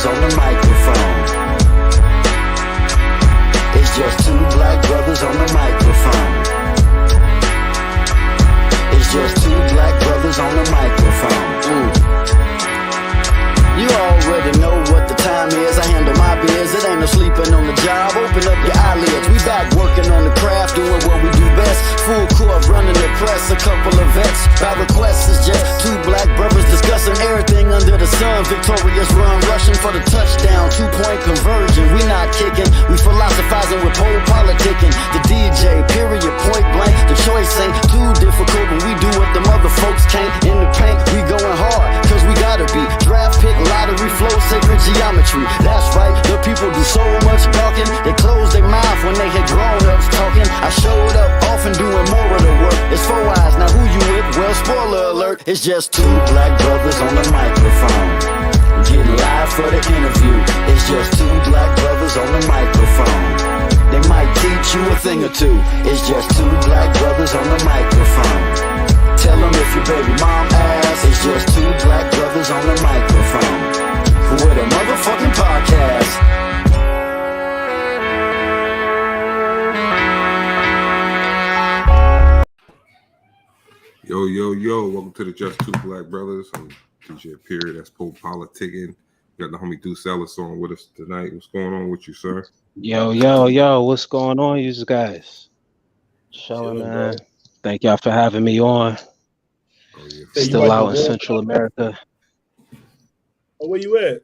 brothers on the microphone. It's just two black brothers on the microphone. It's just two black brothers on the microphone. You already know what the time is. I handle my biz. It ain't no sleeping on the job. Open up your eyelids. We back working on the craft, doing what we do best. Full court running the press. A couple of vets. By request, it's just two black brothers discussing everything under the sun. Victorious run, rushing for the touchdown. 2-point conversion. We not kicking. We philosophizing with pole politicking. The DJ, period, point blank. The choice ain't too difficult when we do what the mother folks can't. In the paint, we going hard, cause we gotta be. Draft pick, lottery, flow, sacred geometry. That's right, the people do so much talking. They closed their mouth when they had grown-ups talking. I showed up often doing more of the work. It's 4 eyes, now who you with? Well, spoiler alert, it's just two black brothers on the microphone. Get live for the interview. It's just two black brothers on the microphone. They might teach you a thing or two. It's just two black brothers on the microphone. Tell them if your baby mom asks. It's just two black brothers on the microphone. With a motherfucking podcast. Yo, welcome to the Just Two Black Brothers. I'm DJ Period, that's Pope Politicking. Got the homie Duece Ellis on with us tonight. What's going on with you, sir? Yo, what's going on, you guys? Chilling, man. Bro. Thank y'all for having me on. Oh, yeah. Still out in Central America. Oh, where you at?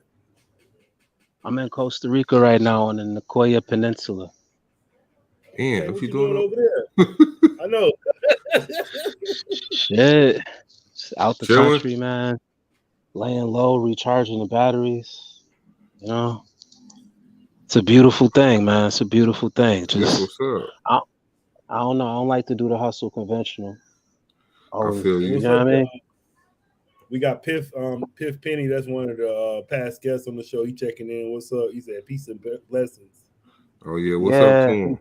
I'm in Costa Rica right now on the Nicoya Peninsula. Damn, what you doing over there? I know. Shit. It's out the country, man. Laying low, recharging the batteries. You know? It's a beautiful thing, man. It's a beautiful thing. Just what's up? I don't know. I don't like to do the hustle conventional. Always, I feel you. You know what I mean? We got Piff Penny. That's one of the past guests on the show. He checking in. What's up? He said, "Peace and blessings." Oh yeah, what's up to him?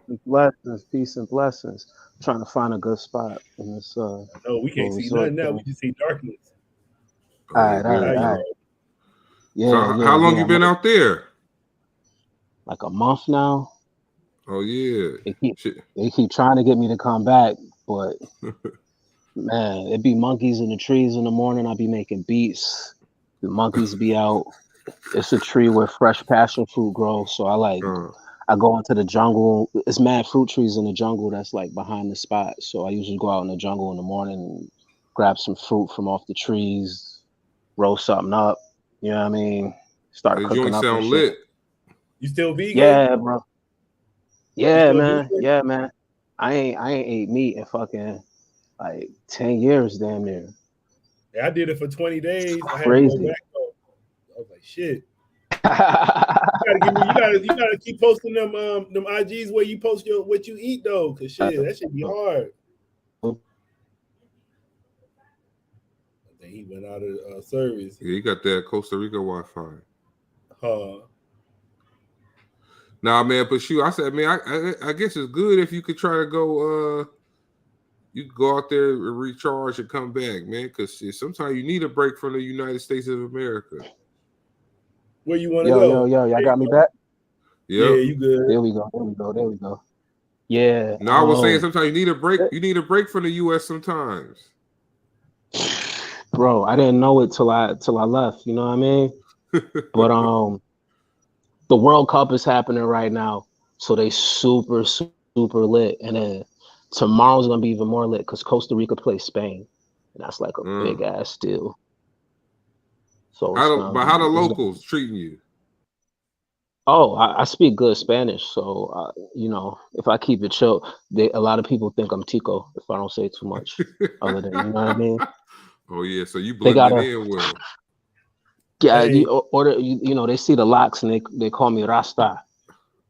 Peace and blessings. I'm trying to find a good spot in this. No, we can't see nothing now. We just see darkness. All right. Yeah. So how long you been out there? Like a month now. Oh yeah. They keep trying to get me to come back, but man, it be monkeys in the trees in the morning. I be making beats. The monkeys be out. It's a tree where fresh passion fruit grows, so I go into the jungle. It's mad fruit trees in the jungle that's like behind the spot. So I usually go out in the jungle in the morning and grab some fruit from off the trees, roll something up. You know what I mean? Start cooking up. You sound lit. You still vegan? Yeah, bro. Yeah, man. Vegan? Yeah, man. I ain't ate meat in fucking like 10 years, damn near. Yeah, I did it for 20 days. I had to go back though. I was like, shit. you gotta keep posting them IGs where you post what you eat though, cause shit, that should be hard. I think he went out of service. Yeah, you got that Costa Rica Wi-Fi. Nah, man, but shoot, I said, man, I guess it's good if you could try to go. You could go out there and recharge and come back, man, because sometimes you need a break from the United States of America. Where you want to go? Yo, y'all got me back? Yep. Yeah, you good. There we go. Yeah. No, I was saying sometimes you need a break. You need a break from the U.S. sometimes. Bro, I didn't know it till I left. You know what I mean? But the World Cup is happening right now, so they super lit, and then tomorrow's gonna be even more lit because Costa Rica plays Spain, and that's like a big ass deal. So how the locals treating you? Oh, I speak good Spanish, so you know, if I keep it chill, a lot of people think I'm Tico if I don't say too much. Other than, you know what I mean? Oh yeah, so you blend it in well. Yeah, you know, they see the locks and they call me Rasta.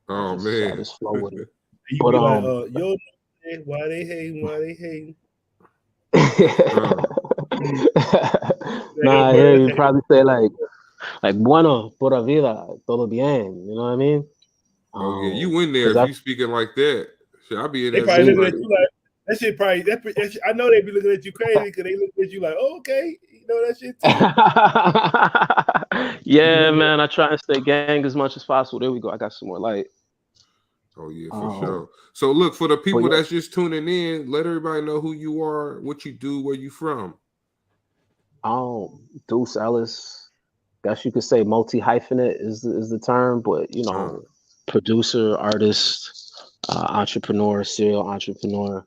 Oh man, I just flow with it. You but like, yo, why they hating? Nah, yeah, you probably say like bueno, pura vida, todo bien. You know what I mean? Oh yeah, you in there if you speaking like that. Shit, I be in there. They probably looking at you like, That shit probably I know they be looking at you crazy because they look at you like, oh, okay, you know that shit too. Yeah, man. I try and stay gang as much as possible. There we go. I got some more light. Oh yeah, for sure. So look, for the people that's just tuning in, let everybody know who you are, what you do, where you from. Duece Ellis. Guess you could say multi-hyphenate is the term, but you know, producer, artist, entrepreneur, serial entrepreneur.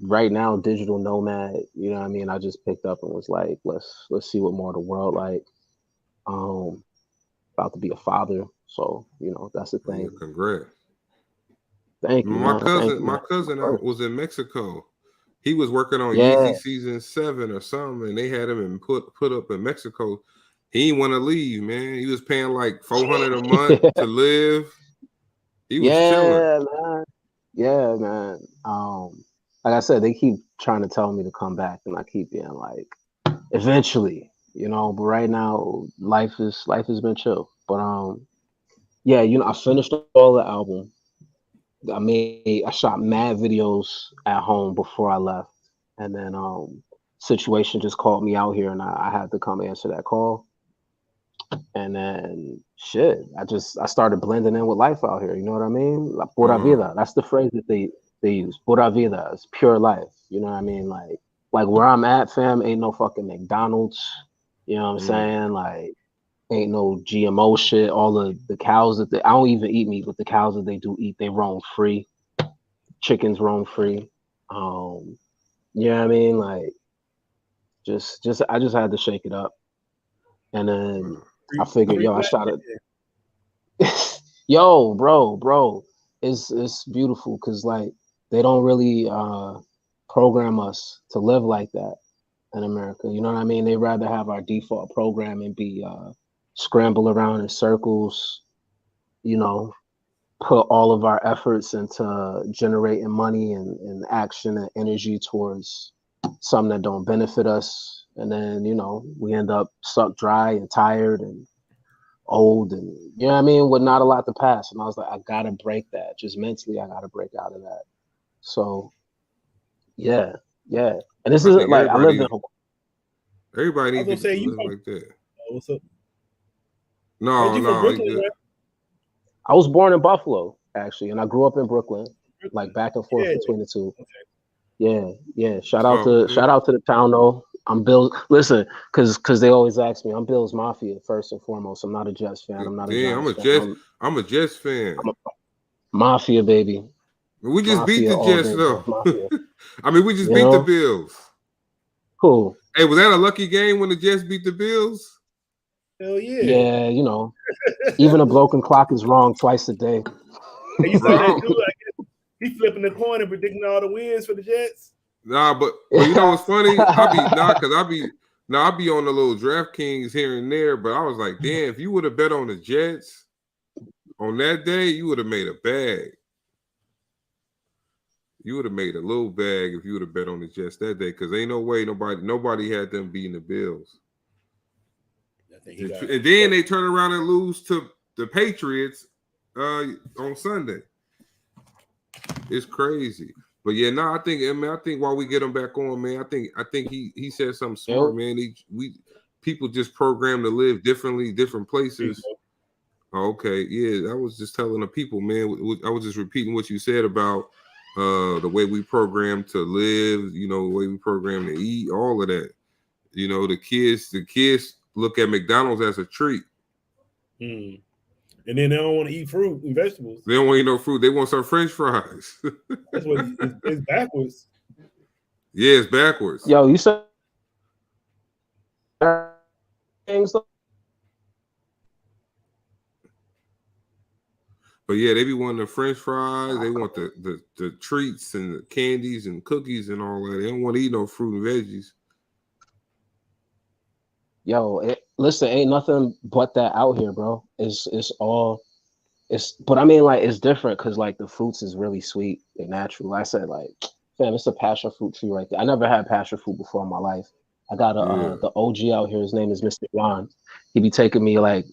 Right now, digital nomad. You know what I mean? I just picked up and was like, let's see what more of the world like. About to be a father, so you know that's the thing. Yeah, congrats. Thank you, my man. cousin was in Mexico. He was working on Yeah. Yeezy season 7 or something, and they had him in put up in Mexico. He didn't want to leave, man. He was paying like $400 a month to live. He was chilling. Man. Yeah, man. Like I said, they keep trying to tell me to come back, and I keep being like, eventually, you know. But right now, life has been chill. But yeah, you know, I finished all the album. I shot mad videos at home before I left, and then situation just called me out here, and I had to come answer that call. And then shit, I started blending in with life out here. You know what I mean? La pura vida. That's the phrase that they use. Pura vida. It's pure life. You know what I mean? Like where I'm at, fam, ain't no fucking McDonald's. You know what I'm saying? Like ain't no GMO shit. All the cows I don't even eat meat, but the cows that they do eat, they roam free. Chickens roam free. You know what I mean? Like I just had to shake it up. And then I figured, yo, I shot it. Yo, bro, it's beautiful because like they don't really program us to live like that in America. You know what I mean? They rather have our default programming be scramble around in circles, you know, put all of our efforts into generating money and action and energy towards something that don't benefit us. And then, you know, we end up sucked dry and tired and old and, you know what I mean, with not a lot to pass. And I was like, I gotta break that. Just mentally, I gotta break out of that. So, yeah. And this isn't like I live in Hawaii. Everybody needs to live like that. What's up? No. I was born in Buffalo, actually, and I grew up in Brooklyn, like back and forth between the two. Okay. Yeah. Shout out to the town though. I'm Bill. Listen, because they always ask me. I'm Bills Mafia first and foremost. I'm not a Jets fan. I'm not a Giants fan. I'm a Jets fan. I'm a Mafia baby. We just beat the Jets though. I mean, we just beat the Bills. Cool. Hey, was that a lucky game when the Jets beat the Bills? Hell yeah. Yeah, you know, even a broken clock is wrong twice a day. And you saw that dude, I guess, he flipping the coin and predicting all the wins for the Jets. Nah, but you know what's funny? I'll be on the little DraftKings here and there, but I was like, damn, if you would have bet on the Jets on that day, you would have made a bag. You would have made a little bag if you would have bet on the Jets that day, because ain't no way nobody had them beating the Bills. And then they turn around and lose to the Patriots on Sunday. It's crazy. But yeah, no, I think while we get him back on, man, I think he said something smart, man. People just programmed to live differently, different places. Okay, yeah, I was just telling the people, man. I was just repeating what you said about the way we program to live, you know, the way we program to eat, all of that. You know, the kids look at McDonald's as a treat. And then they don't want to eat fruit and vegetables. They don't want to eat no fruit. They want some French fries. That's what it's backwards. Yeah, it's backwards. Yo, you said things. But yeah, they be wanting the French fries. They want the treats and the candies and cookies and all that. They don't want to eat no fruit and veggies. Yo, listen, ain't nothing but that out here, bro. But I mean, like, it's different because like the fruits is really sweet and natural. Like I said, like, fam, it's a passion fruit tree right there. I never had passion fruit before in my life. I got the OG out here. His name is Mr. Ron. He be taking me like,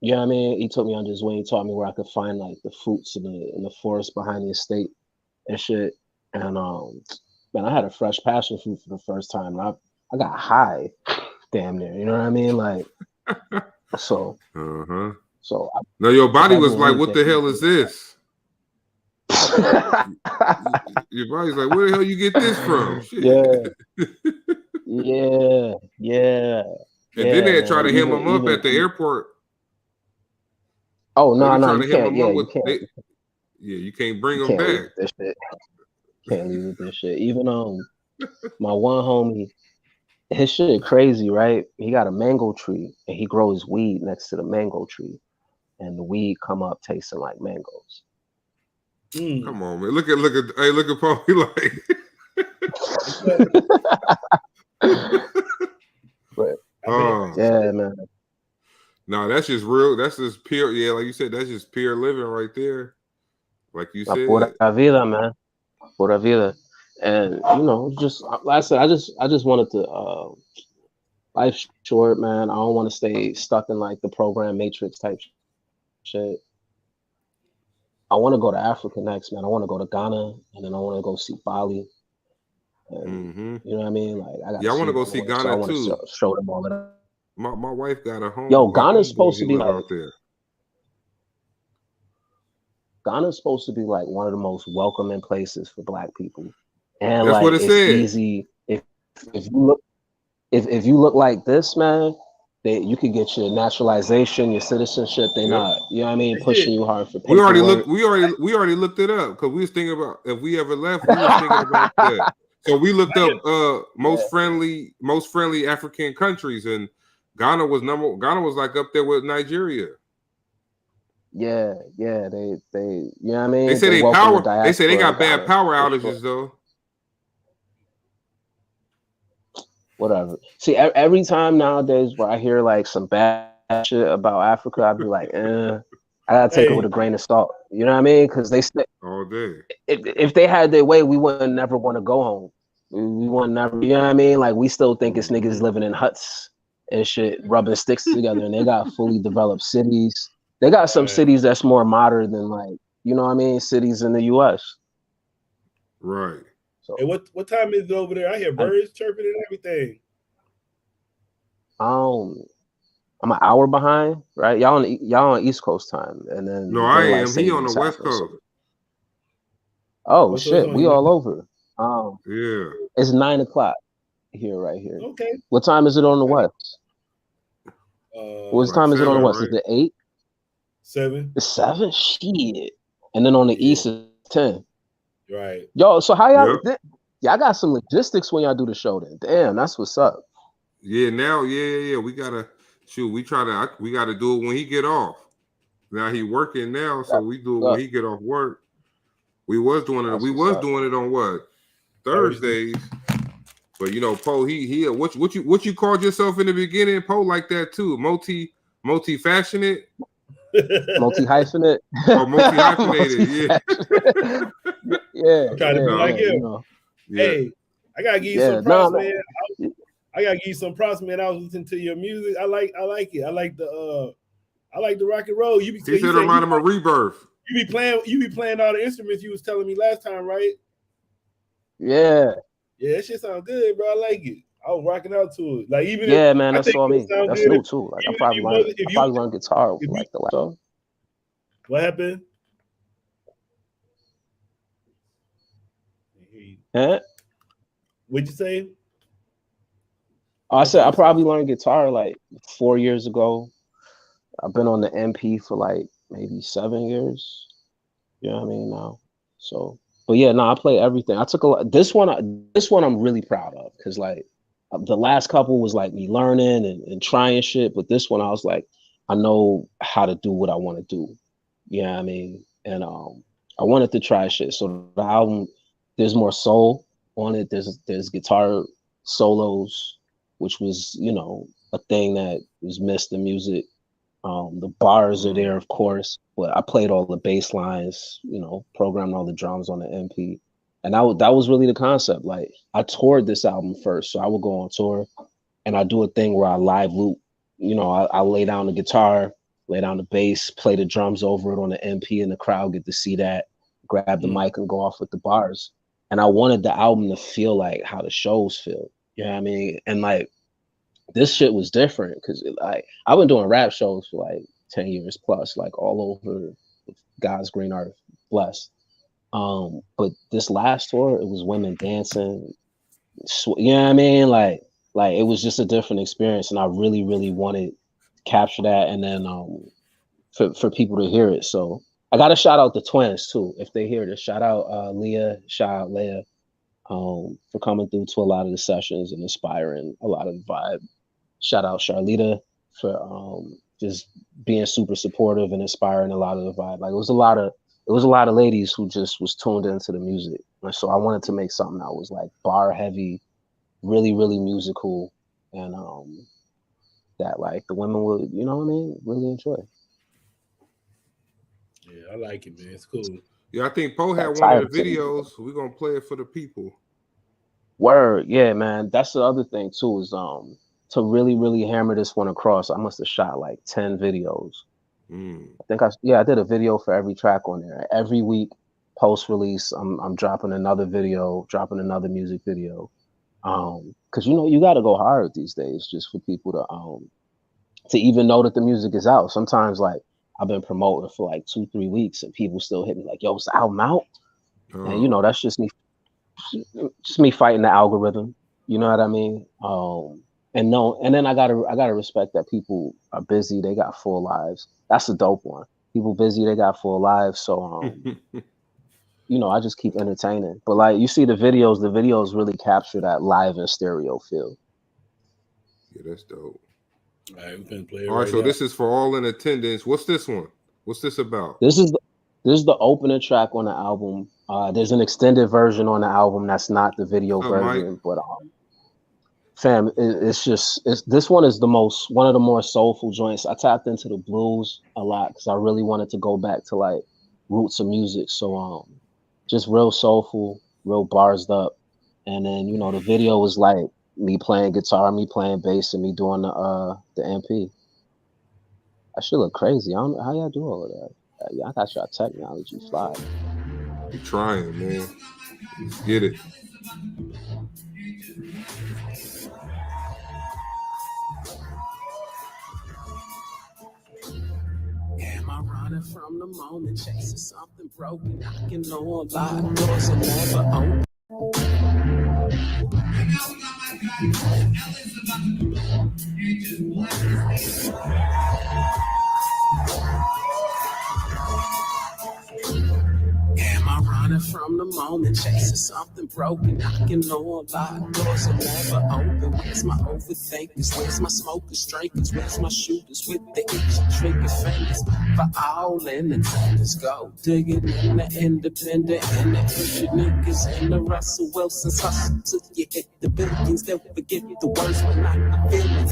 you know what I mean? He took me under his wing. He taught me where I could find like the fruits in the forest behind the estate and shit. And man, I had a fresh passion fruit for the first time. And I got high, damn near. You know what I mean? Like, so. So now your body I was do like, "What the anything, hell is this?" Your body's like, "Where the hell you get this from?" Shit. Yeah. And then they Man. try to hem him up at the airport. Oh no, you can't. Yeah, you can't. You can't bring him back. This shit. Can't leave with this shit. Even my one homie, his shit crazy, right? He got a mango tree and he grows weed next to the mango tree, and the weed come up tasting like mangoes. Come on, man! Look at Paul. He like. But yeah, man. No, that's just real. That's just pure. Yeah, like you said, that's just pure living right there. Like you said, pura vida, man. Pura vida. And you know, just like I said, I just wanted to. Life's short, man. I don't want to stay stuck in like the program matrix type shit. I want to go to Africa next, man. I want to go to Ghana, and then I want to go see Bali. And, you know what I mean? Like, I want to go see Ghana, so I want too. To show them all of that. My wife got a home. Yo, Ghana's supposed to be like out there. Ghana's supposed to be like one of the most welcoming places for Black people, and that's like what it it's said. Easy if you look like this, man. You could get your naturalization, your citizenship. They not, you know what I mean, pushing you hard for paperwork. We already looked it up because we was thinking about if we ever left. We was thinking about that. So we looked up most friendly African countries, and Ghana was like up there with Nigeria. Yeah, they you know what I mean. They say they say they got bad power outages though. Whatever. See, every time nowadays where I hear like some bad shit about Africa, I'd be like, I gotta take it with a grain of salt. You know what I mean? Because they say all day. If they had their way, we wouldn't never want to go home. We want never. You know what I mean? Like we still think it's niggas living in huts and shit, rubbing sticks together, and they got fully developed cities. They got some cities that's more modern than like, you know what I mean, cities in the U.S. Right. So, hey, what time is it over there? I hear birds chirping and everything. I'm an hour behind, right? Y'all on East Coast time, and then I am. He on the West Coast. Oh shit, we all over. Yeah, it's 9 o'clock here, right here. Okay. What time is it on the West? What time is it on the West? Right? Is it 8? 7. It's 7. Shit. And then on the East is 10. Right. Yo, so how y'all? Y'all got some logistics when y'all do the show. Then, damn, that's what's up. Yeah. Now, yeah. We gotta shoot. We gotta do it when he get off. Now he working now, so we do it when he get off work. We was doing it. We was doing it on what? Thursdays. But you know, Poe, he what you called yourself in the beginning, Poe, like that too. Multi-fashionate. Multi-hyphenate. Oh, multi-hyphenated, yeah. I'm trying to be like him. You know. Hey, I gotta give you some props, man. I gotta give you some props, man. I was listening to your music. I like it. I like the rock and roll. He said it reminded him of Rebirth. You be playing all the instruments you was telling me last time, right? Yeah. Yeah, that shit sounds good, bro. I like it. I was rocking out to it. Like even man, that's all me. That's new too. Like I probably learned guitar over like the last show. What happened? Huh? What'd you say? I said I probably learned guitar like 4 years ago. I've been on the MP for like maybe 7 years. You know what I mean now. So, but yeah, I play everything. I took a lot. This one I'm really proud of because like the last couple was like me learning and trying shit, but this one I was like, I know how to do what I want to do. You know what I mean? And I wanted to try shit. So the album, there's more soul on it. There's guitar solos, which was, you know, a thing that was missed in music. The bars are there, of course, but I played all the bass lines, you know, programmed all the drums on the MP. And that was really the concept. Like I toured this album first. So I would go on tour and I do a thing where I live loop, you know, I lay down the guitar, lay down the bass, play the drums over it on the MP, and the crowd get to see that, grab the mic and go off with the bars. And I wanted the album to feel like how the shows feel. You know what I mean? And like this shit was different because like I've been doing rap shows for like 10 years plus, like all over God's green earth, blessed. But this last tour, it was women dancing. You know what I mean? Like it was just a different experience, and I really, really wanted to capture that, and then for people to hear it. So I got to shout out the twins too, if they hear this. Shout out Leah, shout out Leah, for coming through to a lot of the sessions and inspiring a lot of the vibe. Shout out Charlita for just being super supportive and inspiring a lot of the vibe. Like it was a lot of ladies who just was tuned into the music. And so I wanted to make something that was like bar heavy, really, really musical, and that like the women would, you know what I mean, really enjoy. Yeah, I like it, man. It's cool. Yeah, I think Poe had one of the videos. We're gonna play it for the people. Word, yeah, man. That's the other thing too, is to really, really hammer this one across, I must have shot like 10 videos. I think I did a video for every track on there. Every week, post release, I'm dropping another video, dropping another music video. Because you got to go hard these days just for people to even know that the music is out. Sometimes like I've been promoting for like 2-3 weeks and people still hit me like, yo, is the album out? And that's just me fighting the algorithm. You know what I mean? And then I gotta respect that people are busy. They got full lives. That's a dope one. People busy, they got full lives. So I just keep entertaining. But like you see the videos really capture that live and stereo feel. Yeah, that's dope. All right, we can play it. All right, so now. This is for all in attendance. What's this one? What's this about? This is the opening track on the album. There's an extended version on the album that's not the video version, Mike? But fam, this one is one of the more soulful joints. I tapped into the blues a lot because I really wanted to go back to like roots of music. So just real soulful, real barsed up. And then the video was like me playing guitar, me playing bass, and me doing the MP. I should look crazy. I don't know how y'all do all of that. I got y'all technology fly. I'm trying, man. Let's get it. Am I running from the moment, chasing something broken? Knocking on a lot of doors will never open. Am I running from the moment, chasing something broken? Knocking on a lot of doors will never open. Where's my overthinkers? Where's my smokers, drinkers? Where's my shooters with the itchy trigger fingers? For all entertainers, go digging in the independent and the Christian niggas and the Russell Wilsons hustle till you hit the billions. They'll forget the words but not the feelings.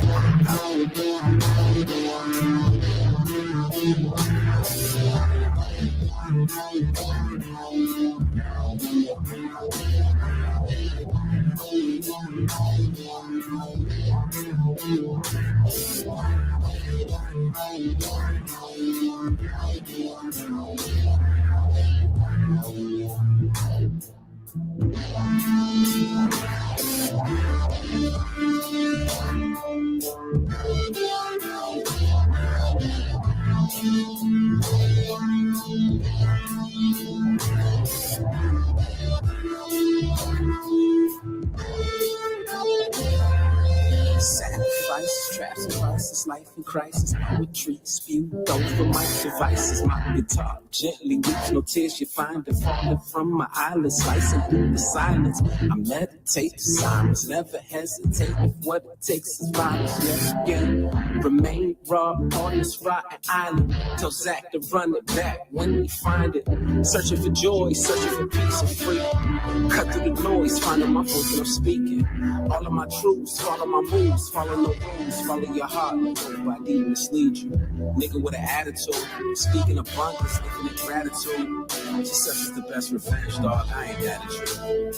Sacrifices, traps and crisis, life in crisis, poetry spewed over my devices. My guitar gently weeps, no tears you find it falling from my eyelids, slicing through the silence. I meditate the silence, never hesitate if what it takes is violence. Yes, again, remain raw on this rotten island. Tell Zach to run it back when we find it. Searching for joy, searching for peace and freedom. Cut through the noise, finding my voice when I'm speaking. All of my truths, follow my moves, follow no rules, follow your heart, nobody mislead you. Nigga with an attitude, speaking abundance, infinite gratitude. Success is the best revenge, dog. I ain't mad at you.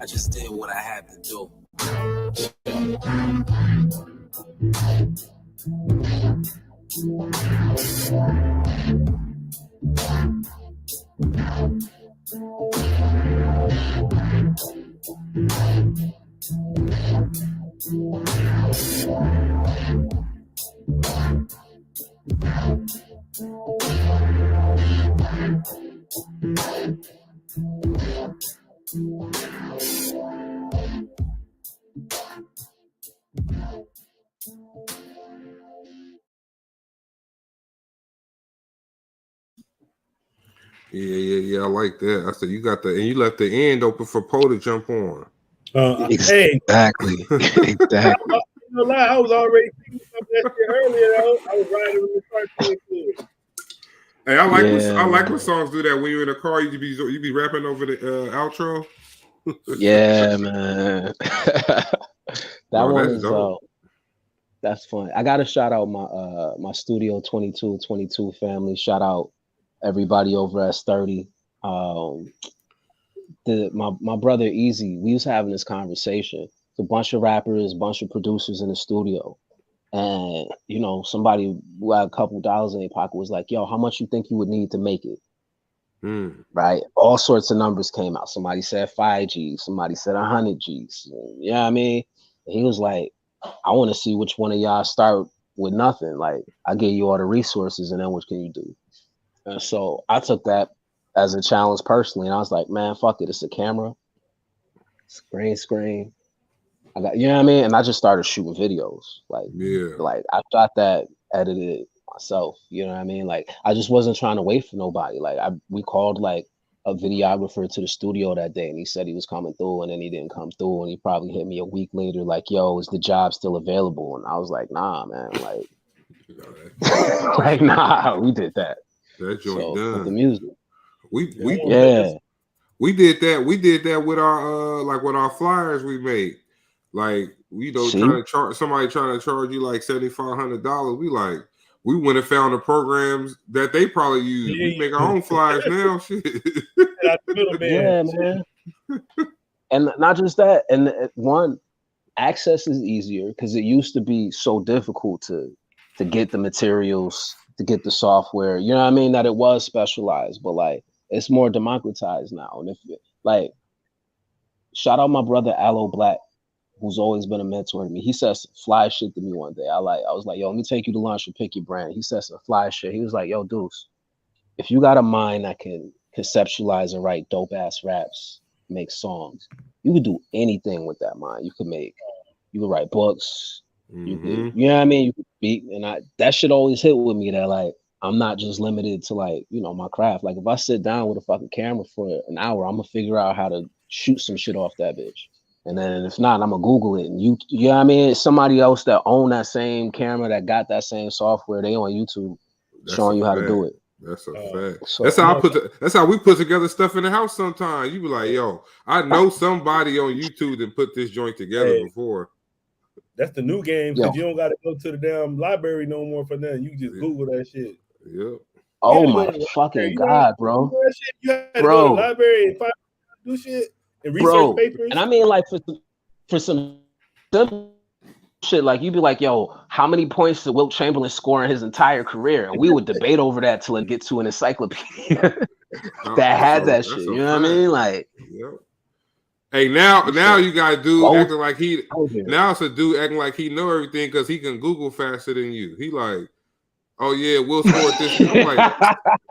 I just did what I had to do. Yeah. I like that. I said you got and you left the end open for Poe to jump on. Exactly. Exactly. No lie, I was already thinking about that shit earlier. I was riding with the cartoon kid. Hey, I like when songs do that. When you're in a car, you be rapping over the outro. Yeah, man. That one is that's fun. I gotta shout out my Studio 22 family. Shout out everybody over at Sturdy. My brother Easy, we was having this conversation. It's a bunch of rappers, bunch of producers in the studio. And somebody who had a couple dollars in their pocket was like, yo, how much you think you would need to make it? Right? All sorts of numbers came out. Somebody said 5 G's, somebody said 100 G's. You know what I mean? And he was like, I want to see which one of y'all start with nothing. Like, I give you all the resources, and then what can you do? And so I took that as a challenge personally, and I was like, man, fuck it. It's a camera, it's green screen. I got, you know what I mean? And I just started shooting videos. Like I shot that, edited myself. You know what I mean? Like, I just wasn't trying to wait for nobody. Like, we called like a videographer to the studio that day, and he said he was coming through, and then he didn't come through, and he probably hit me a week later like, yo, is the job still available? And I was like, nah, man, like like, nah, we did that. That joint done. With the music. We did that. We did that with our with our flyers we made. Like, trying to charge somebody trying to charge you like $7,500. We went and found the programs that they probably use. We make our own flyers now. Shit. Yeah, man. And not just that. And one, access is easier because it used to be so difficult to get the materials, to get the software. You know what I mean? That it was specialized, but like it's more democratized now. And shout out my brother Aloe Black, who's always been a mentor to me. He said some fly shit to me one day. I was like, yo, let me take you to lunch and pick your brand. He said some fly shit. He was like, yo, Duece, if you got a mind that can conceptualize and write dope ass raps, make songs, you could do anything with that mind. You could write books. You could, you know what I mean? You could beat, and that shit always hit with me that like, I'm not just limited to like, my craft. Like if I sit down with a fucking camera for an hour, I'm gonna figure out how to shoot some shit off that bitch. And then if not, I'm gonna Google it. And you know what I mean? It's somebody else that own that same camera, that got that same software. They on YouTube showing you how to do it. That's a fact. So, that's how we put together stuff in the house sometimes. You be like, yo, I know somebody on YouTube that put this joint together before. That's the new game, because you don't gotta go to the damn library no more for nothing. You just Google that shit. Yep. Oh my fucking God, bro. You had to go to the library and find do shit and research papers. And I mean, like for some simple shit, like you'd be like, yo, how many points did Wilt Chamberlain score in his entire career? And we would debate over that till it get to an encyclopedia that had that shit. You know what I mean? Like, hey, now you got a dude acting like now it's a dude acting like he know everything because he can Google faster than you. He like, oh yeah, Will scored this. I'm like,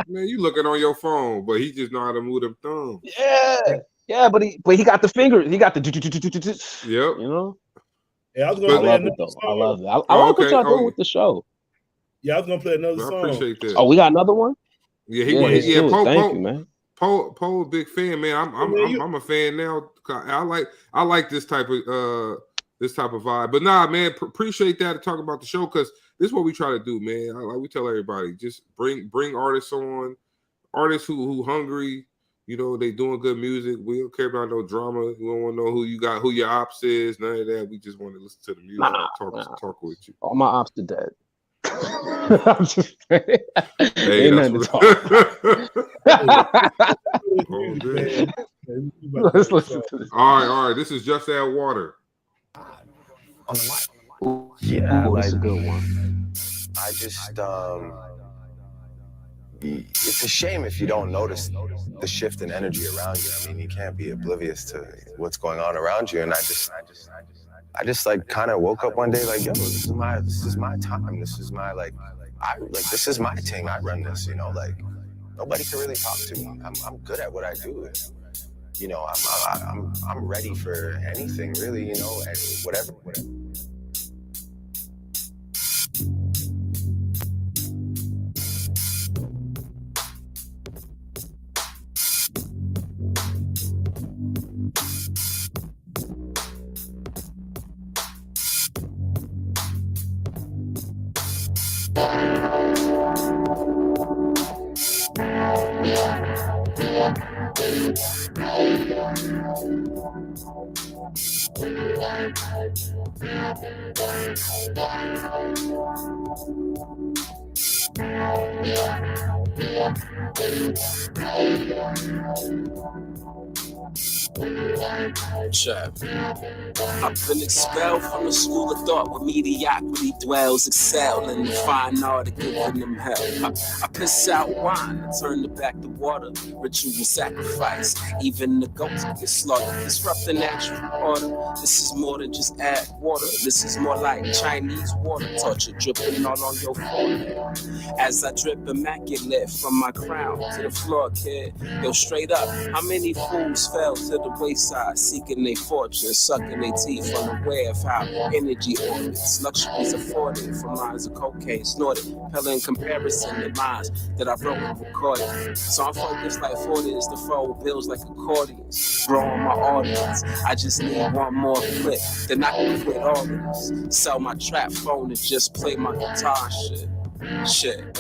man, you looking on your phone, but he just know how to move them thumbs. Yeah, but he got the finger. He got the. Yep. You know. Yeah, I was gonna play another song. I love it. I like what y'all doing with the show. Yeah, I was gonna play another song. I appreciate that. Oh, we got another one. Yeah, Thank you, man. Poe, big fan, man. I'm a fan now. I like this type of vibe. But nah, man, appreciate that to talk about the show, because this is what we try to do, man. Like we tell everybody, just bring artists on, artists who hungry. You know, they doing good music. We don't care about no drama. We don't want to know who your ops is, none of that. We just want to listen to the music and talk with you. All my ops are dead. I'm just hey, ain't nothing to talk about. Let's listen to this. All right. This is Just Add Water. On the mic. Ooh, yeah, that's a good one. I just it's a shame if you don't notice the shift in energy around you. I mean, you can't be oblivious to what's going on around you. And I just I just like kind of woke up one day like, yo, this is my time. This is my this is my thing. I run this, you know, like nobody can really talk to me. I'm good at what I do. You know, I'm ready for anything really, you know, and whatever. I've been expelled from the school of thought where mediocrity dwells, excel in the fine art of giving them hell. I piss out wine, I turn it back to water, ritual sacrifice. Even the goats get slaughtered, disrupt the natural order. This is more than just add water, this is more like Chinese water torture dripping all on your forehead. As I drip immaculate from my crown to the floor, kid. Yo, straight up, how many fools fell to the wayside, seeking their fortune, sucking their teeth, unaware of how energy orbits, luxuries afforded from lines of cocaine snorted, pale in comparison to lines that I wrote and recorded. So I'm focused like 40s, the fold bills like accordions, growing my audience. I just need one more flip, then I can quit all of this. Sell my trap phone and just play my guitar shit.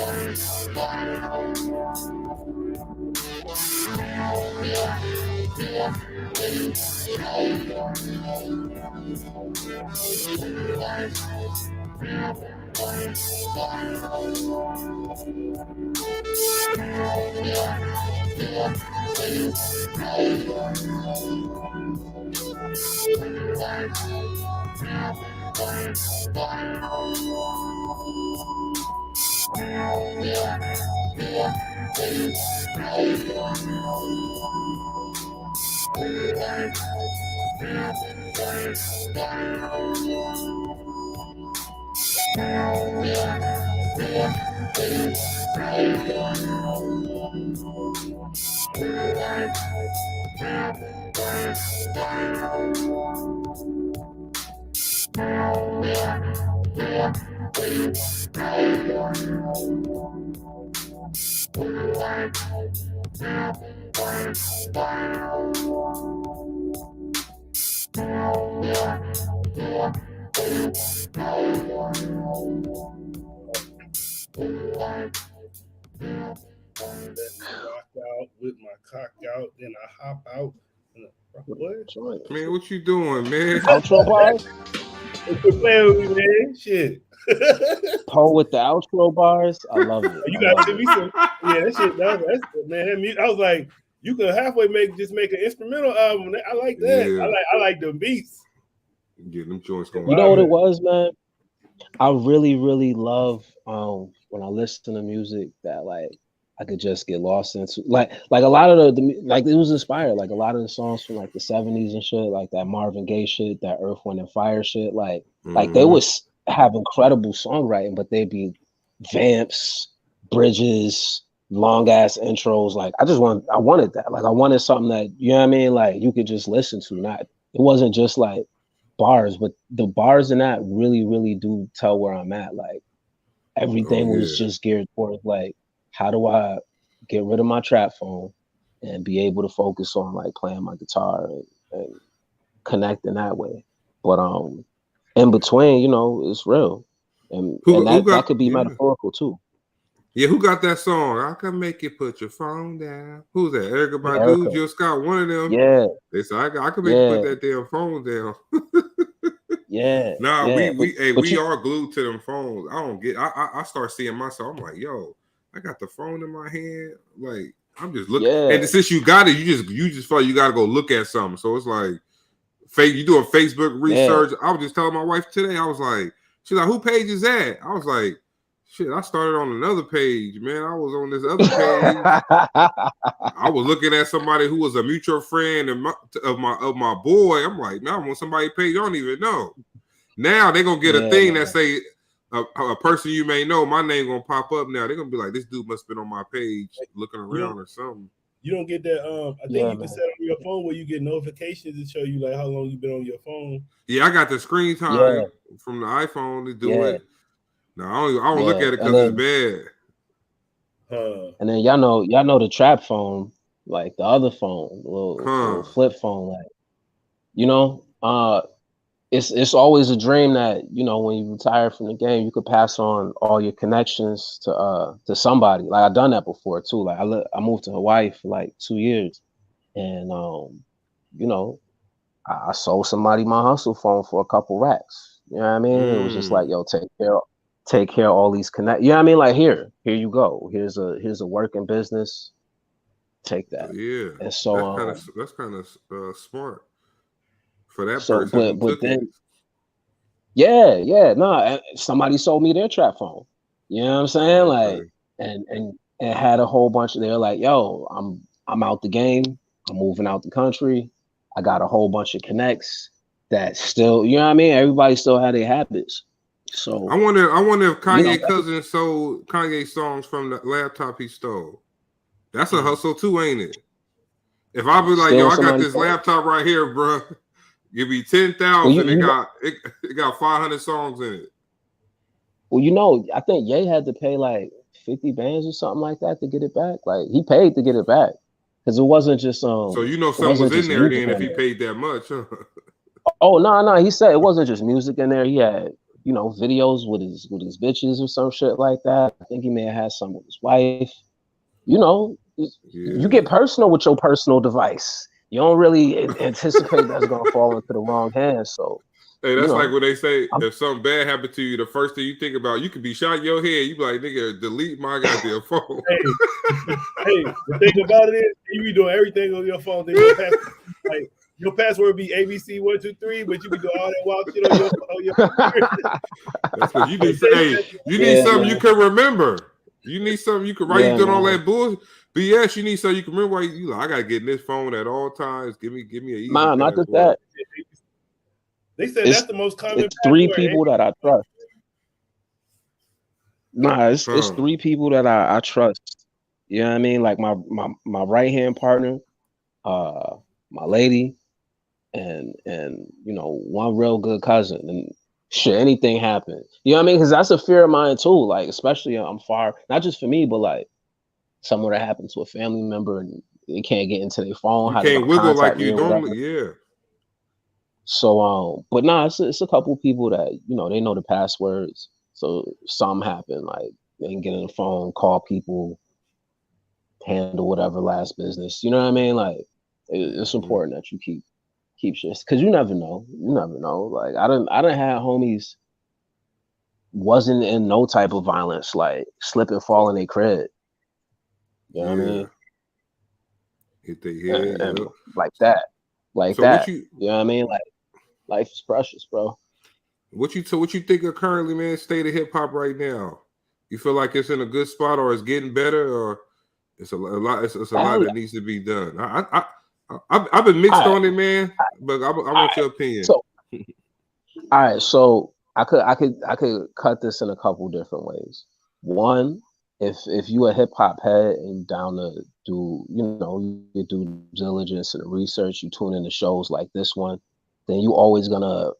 With my cock out, then I hop out. What? Man, what you doing, man? Outro bars? Quit playing with me, man. Shit. Poe with the outro bars. I love it. You gotta give me some. Yeah, that shit. That's man. That music, I was like, you could halfway make an instrumental album. I like that. Yeah. I like the beats. Get them joints going. You know what it was, man? I really, really love when I listen to music that like I could just get lost into. Like a lot of the like it was inspired. Like a lot of the songs from like the 70s and shit, like that Marvin Gaye shit, that Earth, Wind and Fire shit. Like they was have incredible songwriting, but they'd be vamps, bridges, long ass intros. Like I wanted that. Like I wanted something that, you know what I mean? Like you could just listen to. Not it wasn't just like bars, but the bars in that really, really do tell where I'm at. Like everything was just geared towards like, how do I get rid of my trap phone and be able to focus on like playing my guitar and connecting that way. But in between, you know, it's real. And that could be metaphorical too. Yeah, who got that song? I can make you put your phone down. Who's that? Erica Badu, Jill Scott, one of them. Yeah. They said I can make you put that damn phone down. We are glued to them phones. I start seeing myself. I'm like, yo, I got the phone in my hand. Like, I'm just looking. Yeah. And since you got it, you just feel like you gotta go look at something. So it's like you do a Facebook research. I was just telling my wife today, I was like, she's like, who page is that? I was like, Shit, I started on another page, man. I was on this other page. I was looking at somebody who was a mutual friend of my boy. I'm like, man, I'm on somebody's page I don't even know. Now they're gonna get a thing that say a person you may know. My name gonna pop up now. They're gonna be like, this dude must have been on my page looking around or something. You don't get that. I think you can set on your phone where you get notifications to show you like how long you've been on your phone. Yeah, I got the screen time from the iPhone to do it. No, I don't look at it because it's bad. And then y'all know the trap phone, like the other phone, little flip phone, like it's always a dream that when you retire from the game, you could pass on all your connections to somebody. Like I've done that before too. Like I moved to Hawaii for like 2 years, and I sold somebody my hustle phone for a couple racks. You know what I mean? It was just like, yo, take care of all these connect. You know what I mean? Like here you go. Here's a working business. Take that. Yeah. And so that's kind of smart. For that person, but then, somebody sold me their trap phone. You know what I'm saying? Like, and had a whole bunch of. They're like, "Yo, I'm out the game. I'm moving out the country. I got a whole bunch of connects that still, you know what I mean? Everybody still had their habits." So I wonder if Kanye cousin sold Kanye songs from the laptop he stole. That's a hustle too, ain't it? If I be like, yo, I got this laptop right here, bro. Give me 10,000. It got 500 songs in it. Well, I think Ye had to pay like 50 bands or something like that to get it back. Like he paid to get it back because it wasn't just So something was in there then if he paid that much. Huh? Oh no, he said it wasn't just music in there. He had videos with his bitches or some shit like that. I think he may have had some with his wife. You get personal with your personal device. You don't really anticipate that's gonna fall into the wrong hands. So hey, that's like when they say if something bad happened to you, the first thing you think about, you could be shot in your head. You be like, nigga, delete my goddamn phone. Hey, the thing about it is you be doing everything on your phone. Like your password be ABC 123, but you can do all that wild shit on your computer. That's because you need something you can remember. You need something you can write. You doing all that bullshit. BS, you need something you can remember. Why you like, I gotta get in this phone at all times. Give me an easy not just that. They said that's the most common. It's 3 people that I trust. It's 3 people that I trust. You know what I mean? Like my right hand partner, my lady, and one real good cousin. And should anything happen, you know what I mean? Because that's a fear of mine too. Like especially I'm far, not just for me, but like somewhere that happened to a family member and they can't get into their phone. You can't wiggle like you normally, yeah. So, but it's a couple people that they know the passwords. So something happened, like they can get in the phone, call people, handle whatever last business. You know what I mean? Like it's important that you keep shit because you never know. You never know. Like I done had homies wasn't in no type of violence, like slip and fall in their crib. You know what I mean? Hit their head and like that. You know what I mean? Like life is precious, bro. What you think of currently, man, state of hip hop right now? You feel like it's in a good spot, or it's getting better, or it's a lot? It's a lot that needs to be done. I've been mixed on it, man. But I want your opinion. So, all right, so I could cut this in a couple different ways. One, if you a hip hop head and down to do you do diligence and research, you tune into shows like this one, then you always gonna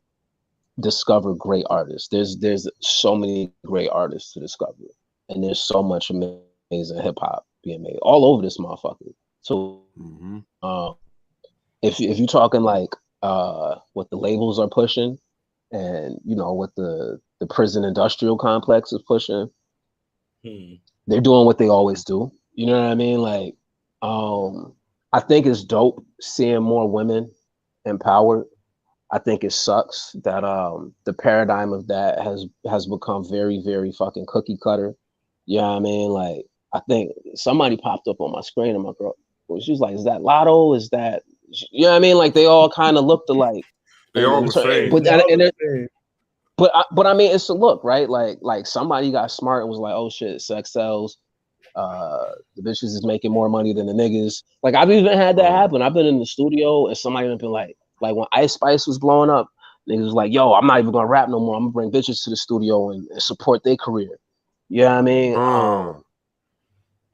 discover great artists. There's so many great artists to discover, and there's so much amazing hip hop being made all over this motherfucker. So, if you're talking like what the labels are pushing, and what the prison industrial complex is pushing, they're doing what they always do. You know what I mean? Like, I think it's dope seeing more women empowered. I think it sucks that the paradigm of that has become very, very fucking cookie cutter. You know what I mean? Like, I think somebody popped up on my screen and my girl, she was like, "Is that Lotto? Is that?" You know what I mean? Like, they all kind of looked alike. They all the same. But But I mean, it's a look, right? Like somebody got smart and was like, oh shit, sex sells. The bitches is making more money than the niggas. Like I've even had that happen. I've been in the studio and somebody been like when Ice Spice was blowing up, niggas was like, yo, I'm not even gonna rap no more. I'm gonna bring bitches to the studio and support their career. You know what I mean?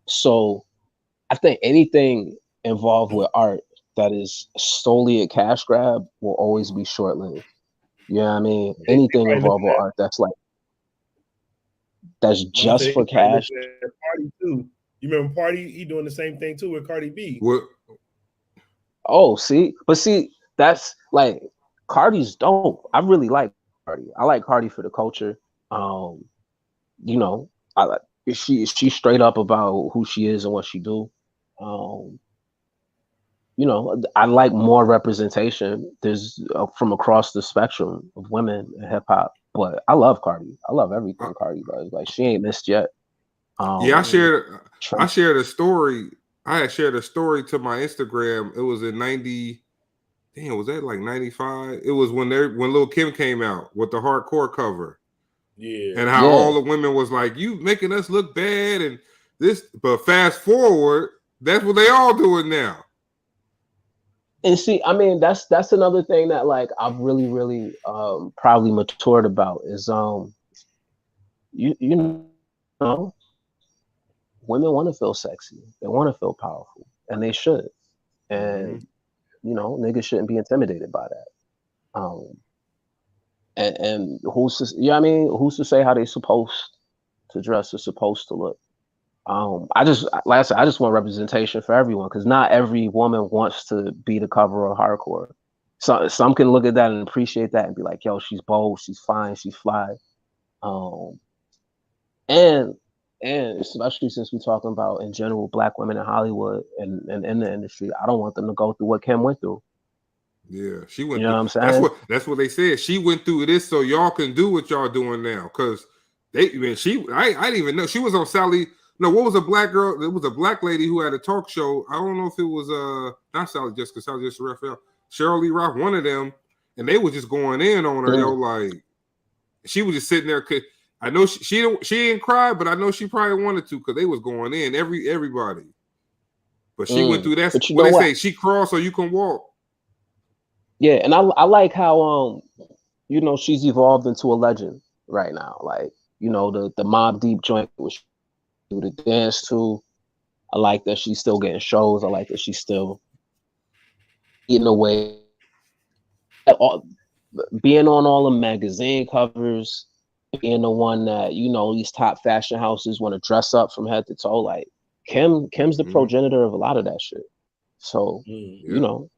So I think anything involved with art that is solely a cash grab will always be short lived. You know what I mean? Anything involved with art that's just for cash. Party too. You remember Party? He doing the same thing too with Cardi B. What? Oh, see, that's like Cardi's dope. I really like Cardi. I like Cardi for the culture. You know, she straight up about who she is and what she do. You know, I like more representation. There's from across the spectrum of women in hip hop. But I love Cardi. I love everything Cardi does. Like she ain't missed yet. Yeah, I shared a story. I had shared a story to my Instagram. It was in 90. Damn, was that like 95? It was when Lil' Kim came out with the hardcore cover. Yeah. And how all the women was like, you making us look bad and this, but fast forward, that's what they all doing now. And see, I mean, that's another thing that like I've really, really probably matured about is you know, women want to feel sexy, they want to feel powerful, and they should. And you know, niggas shouldn't be intimidated by that. And who's to, you know what I mean? Who's to say how they supposed to dress or supposed to look? I just, like I said, I just want representation for everyone because not every woman wants to be the cover of hardcore. So some can look at that and appreciate that and be like, yo, she's bold, she's fine, she's fly. And especially since we're talking about in general Black women in Hollywood and in the industry, I don't want them to go through what Kim went through. Yeah, she went. You know what I'm saying? That's what they said. She went through this so y'all can do what y'all doing now. Cause I didn't even know she was on Sally. No, what was a black girl? It was a black lady who had a talk show. I don't know if it was not Sally Jessica Raphael, Cheryl Lee Roth, one of them, and they were just going in on her. Yo, like she was just sitting there. I know she didn't cry, but I know she probably wanted to because they was going in everybody. But she went through that. What they say, she crawled so you can walk. Yeah, and I like how you know, she's evolved into a legend right now. Like, you know, the Mobb Deep joint which do the dance to. I like that she's still getting shows. I like that she's still getting away. Being on all the magazine covers, being the one that, you know, these top fashion houses want to dress up from head to toe. Like Kim's the progenitor of a lot of that shit. So, you know,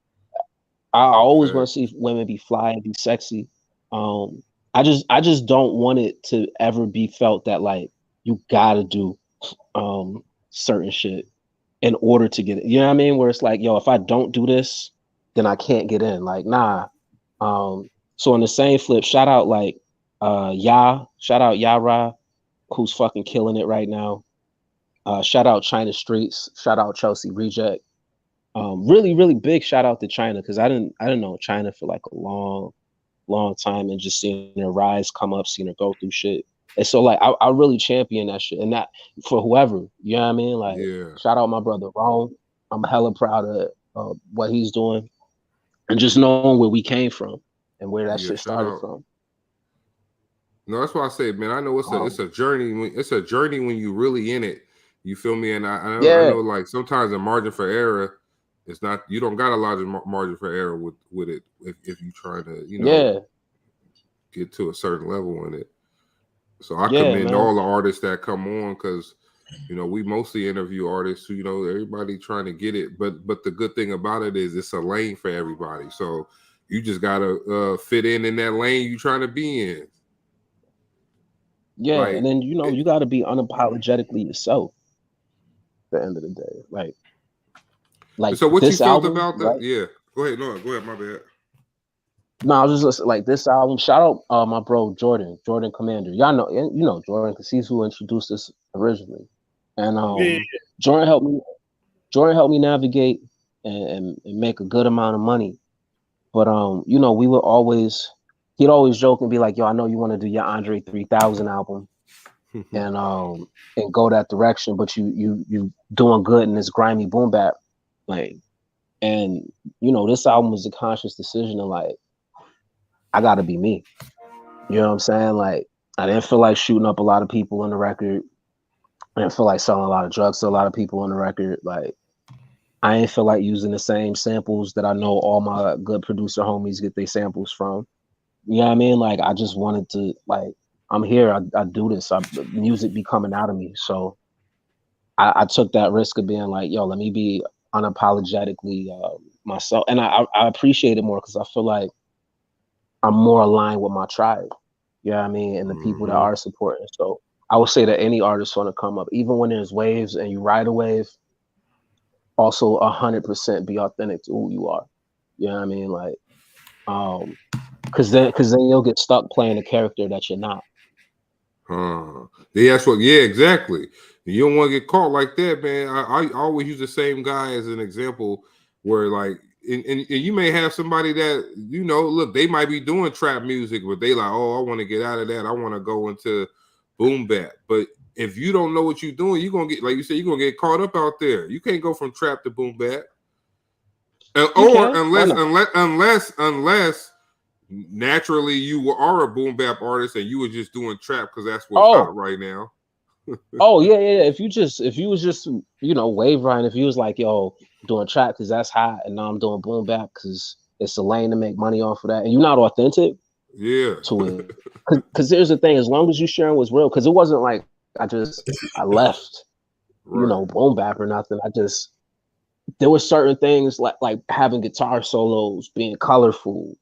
I always want to see women be fly and be sexy. I just don't want it to ever be felt that like you gotta do certain shit in order to get it. You know what I mean? Where it's like, yo, if I don't do this, then I can't get in. Like, nah. So on the same flip, shout out Yara, who's fucking killing it right now. Shout out China Streets. Shout out Chelsea Reject. Really, really big shout out to China because I didn't know China for like a long time and just seeing her rise, come up, seeing her go through shit. And so like I really champion that shit and that for whoever, you know what I mean? Like shout out my brother Rome. I'm hella proud of what he's doing and just knowing where we came from and where that shit started from. No, that's why I say, man, I know it's a journey. It's a journey when you really in it. You feel me? And I know like sometimes the margin for error, it's not, you don't got a lot of margin for error with it if you try to, you know, get to a certain level in it. So I commend all the artists that come on because, you know, we mostly interview artists who, you know, everybody trying to get it. But the good thing about it is it's a lane for everybody. So you just got to fit in that lane you trying to be in. Yeah, like, and then, you know, you got to be unapologetically yourself at the end of the day. Like so what this you felt album, about that? Right? Yeah. Go ahead, my bad. No, I was just listening, like this album. Shout out my bro Jordan Commander. Y'all know, you know Jordan because he's who introduced us originally. And Jordan helped me navigate and make a good amount of money. But you know, we would always he'd always joke and be like, "Yo, I know you want to do your Andre 3000 album and go that direction, but you doing good in this grimy boom bap lane." And you know, this album was a conscious decision of like, I gotta be me. You know what I'm saying? Like, I didn't feel like shooting up a lot of people on the record. I didn't feel like selling a lot of drugs to a lot of people on the record. Like, I ain't feel like using the same samples that I know all my good producer homies get their samples from. You know what I mean? Like, I just wanted to, like, I'm here. I do this. Music be coming out of me. So I took that risk of being like, yo, let me be unapologetically myself. And I appreciate it more because I feel like I'm more aligned with my tribe. You know what I mean? And the people that are supporting. So I would say that any artist want to come up, even when there's waves and you ride a wave, also 100% be authentic to who you are. You know what I mean? Like, because then you'll get stuck playing a character that you're not. That's what. Yeah, exactly. You don't want to get caught like that, man. I always use the same guy as an example, where like, and you may have somebody that, you know, look, they might be doing trap music, but they like, oh, I want to get out of that. I want to go into boom bap. But if you don't know what you're doing, you're gonna get, like you said, you're gonna get caught up out there. You can't go from trap to boom bap, or unless naturally you are a boom bap artist and you were just doing trap because that's what's hot right now. Oh yeah. If you was just, you know, wave riding, if you was like, yo, doing trap because that's hot, and now I'm doing boom bap because it's a lane to make money off of that, and you're not authentic, to it. Because here's the thing: as long as you sharing what's real, because it wasn't like I left, you know, boom bap or nothing. There were certain things like having guitar solos, being colorful,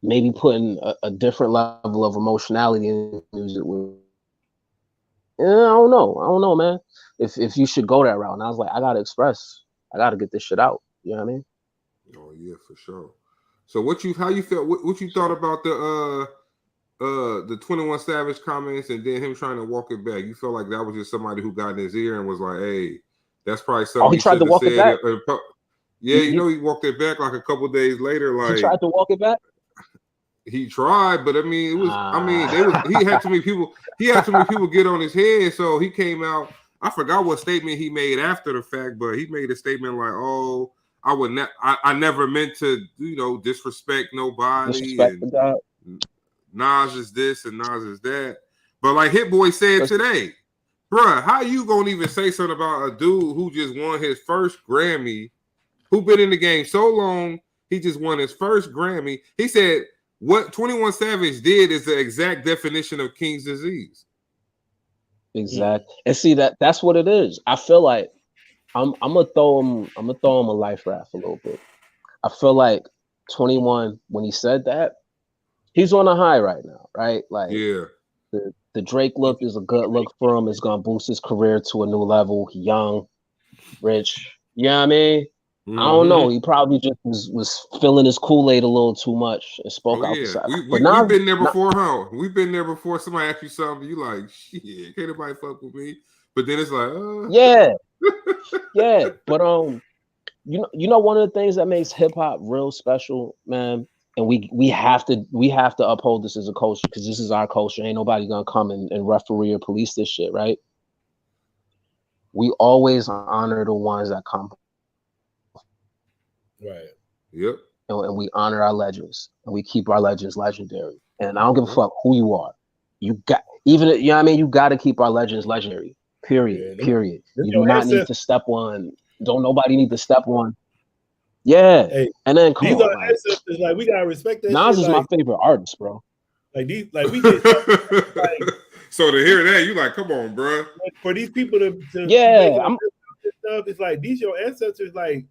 maybe putting a different level of emotionality in music. I don't know, man. If you should go that route, and I was like, I gotta express, I gotta get this shit out. You know what I mean? Oh yeah, for sure. So how you felt? What you thought about the 21 Savage comments and then him trying to walk it back? You felt like that was just somebody who got in his ear and was like, hey, that's probably something he tried to walk it back. Yeah, you know, he walked it back like a couple days later. Like, he tried to walk it back. He tried, but I mean, it was. He had too many people. He had too many people get on his head, so he came out. I forgot what statement he made after the fact, but he made a statement like, "Oh, I never meant to, you know, disrespect nobody. Nas is this and Nas is that." But like Hit Boy said today, bruh, how you gonna even say something about a dude who just won his first Grammy, who been in the game so long, he just won his first Grammy? He said what 21 Savage did is the exact definition of King's disease. Exactly. And see that's what it is. I feel like I'm gonna throw him a life raft a little bit. I feel like 21, when he said that, he's on a high right now, right? Like, yeah, the Drake look is a good look for him. It's gonna boost his career to a new level. Young, rich. You know what I mean? I don't know. He probably just was feeling his Kool-Aid a little too much and spoke out the side. We've been there before, huh? We've been there before. Somebody asks you something, you like, shit, can't nobody fuck with me. But then it's like, yeah. But you know, one of the things that makes hip hop real special, man, and we have to uphold this as a culture because this is our culture. Ain't nobody gonna come and referee or police this shit, right? We always honor the ones that come. Right. Yep. And we honor our legends, and we keep our legends legendary. And I don't give a fuck who you are. You got you know what I mean. You got to keep our legends legendary. Period. Yeah, period. You do not need to step on. Don't nobody need to step on. Yeah. Hey, and then these are ancestors. Like, we gotta respect that. Nas is my favorite artist, bro. Like these, like we get like, so to hear that, you like, come on, bro. For these people to stuff, it's like these your ancestors. Like,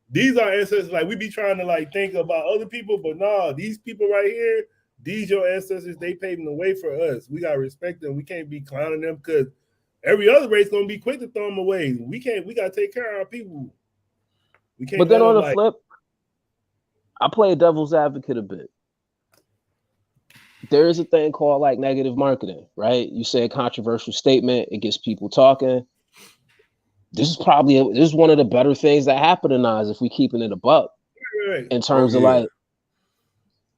these are ancestors. Like, we be trying to like think about other people, but nah, these people right here, these your ancestors. They paving the way for us. We gotta respect them. We can't be clowning them because every other race gonna be quick to throw them away. We gotta take care of our people. We can't. But then on the flip, I play devil's advocate a bit. There is a thing called like negative marketing, right? You say a controversial statement, it gets people talking. This is one of the better things that happen to Nas if we keeping it a buck. Right. In terms of like,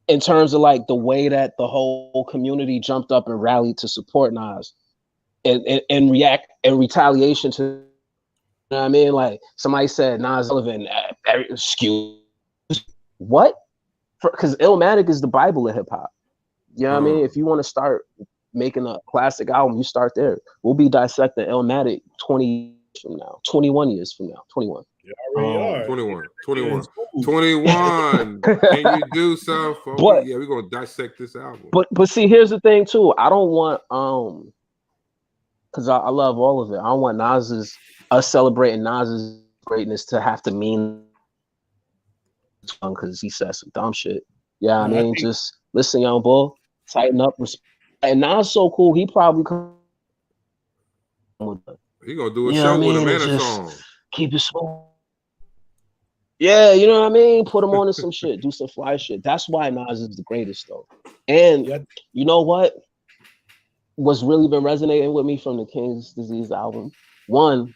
in terms of like the way that the whole community jumped up and rallied to support Nas and react in retaliation to, you know what I mean? Like somebody said Nas relevant, excuse what? Because Illmatic is the Bible of hip hop. You know what I mean? If you want to start making a classic album, you start there. We'll be dissecting Illmatic 20 years from now, 21 years from now, 21. You already are. 21. Can you do something for me? Yeah, we're gonna dissect this album. But see, here's the thing too. I don't want because I love all of it. I don't want us celebrating Nas's greatness to have to mean because he said some dumb shit. Yeah, I mean, just listen, young boy, tighten up, and Nas so cool. He probably he gonna do a show with him and a song. Keep it smooth. Yeah, you know what I mean? Put him on to some shit, do some fly shit. That's why Nas is the greatest, though. And you know what? What's really been resonating with me from the King's Disease album? One,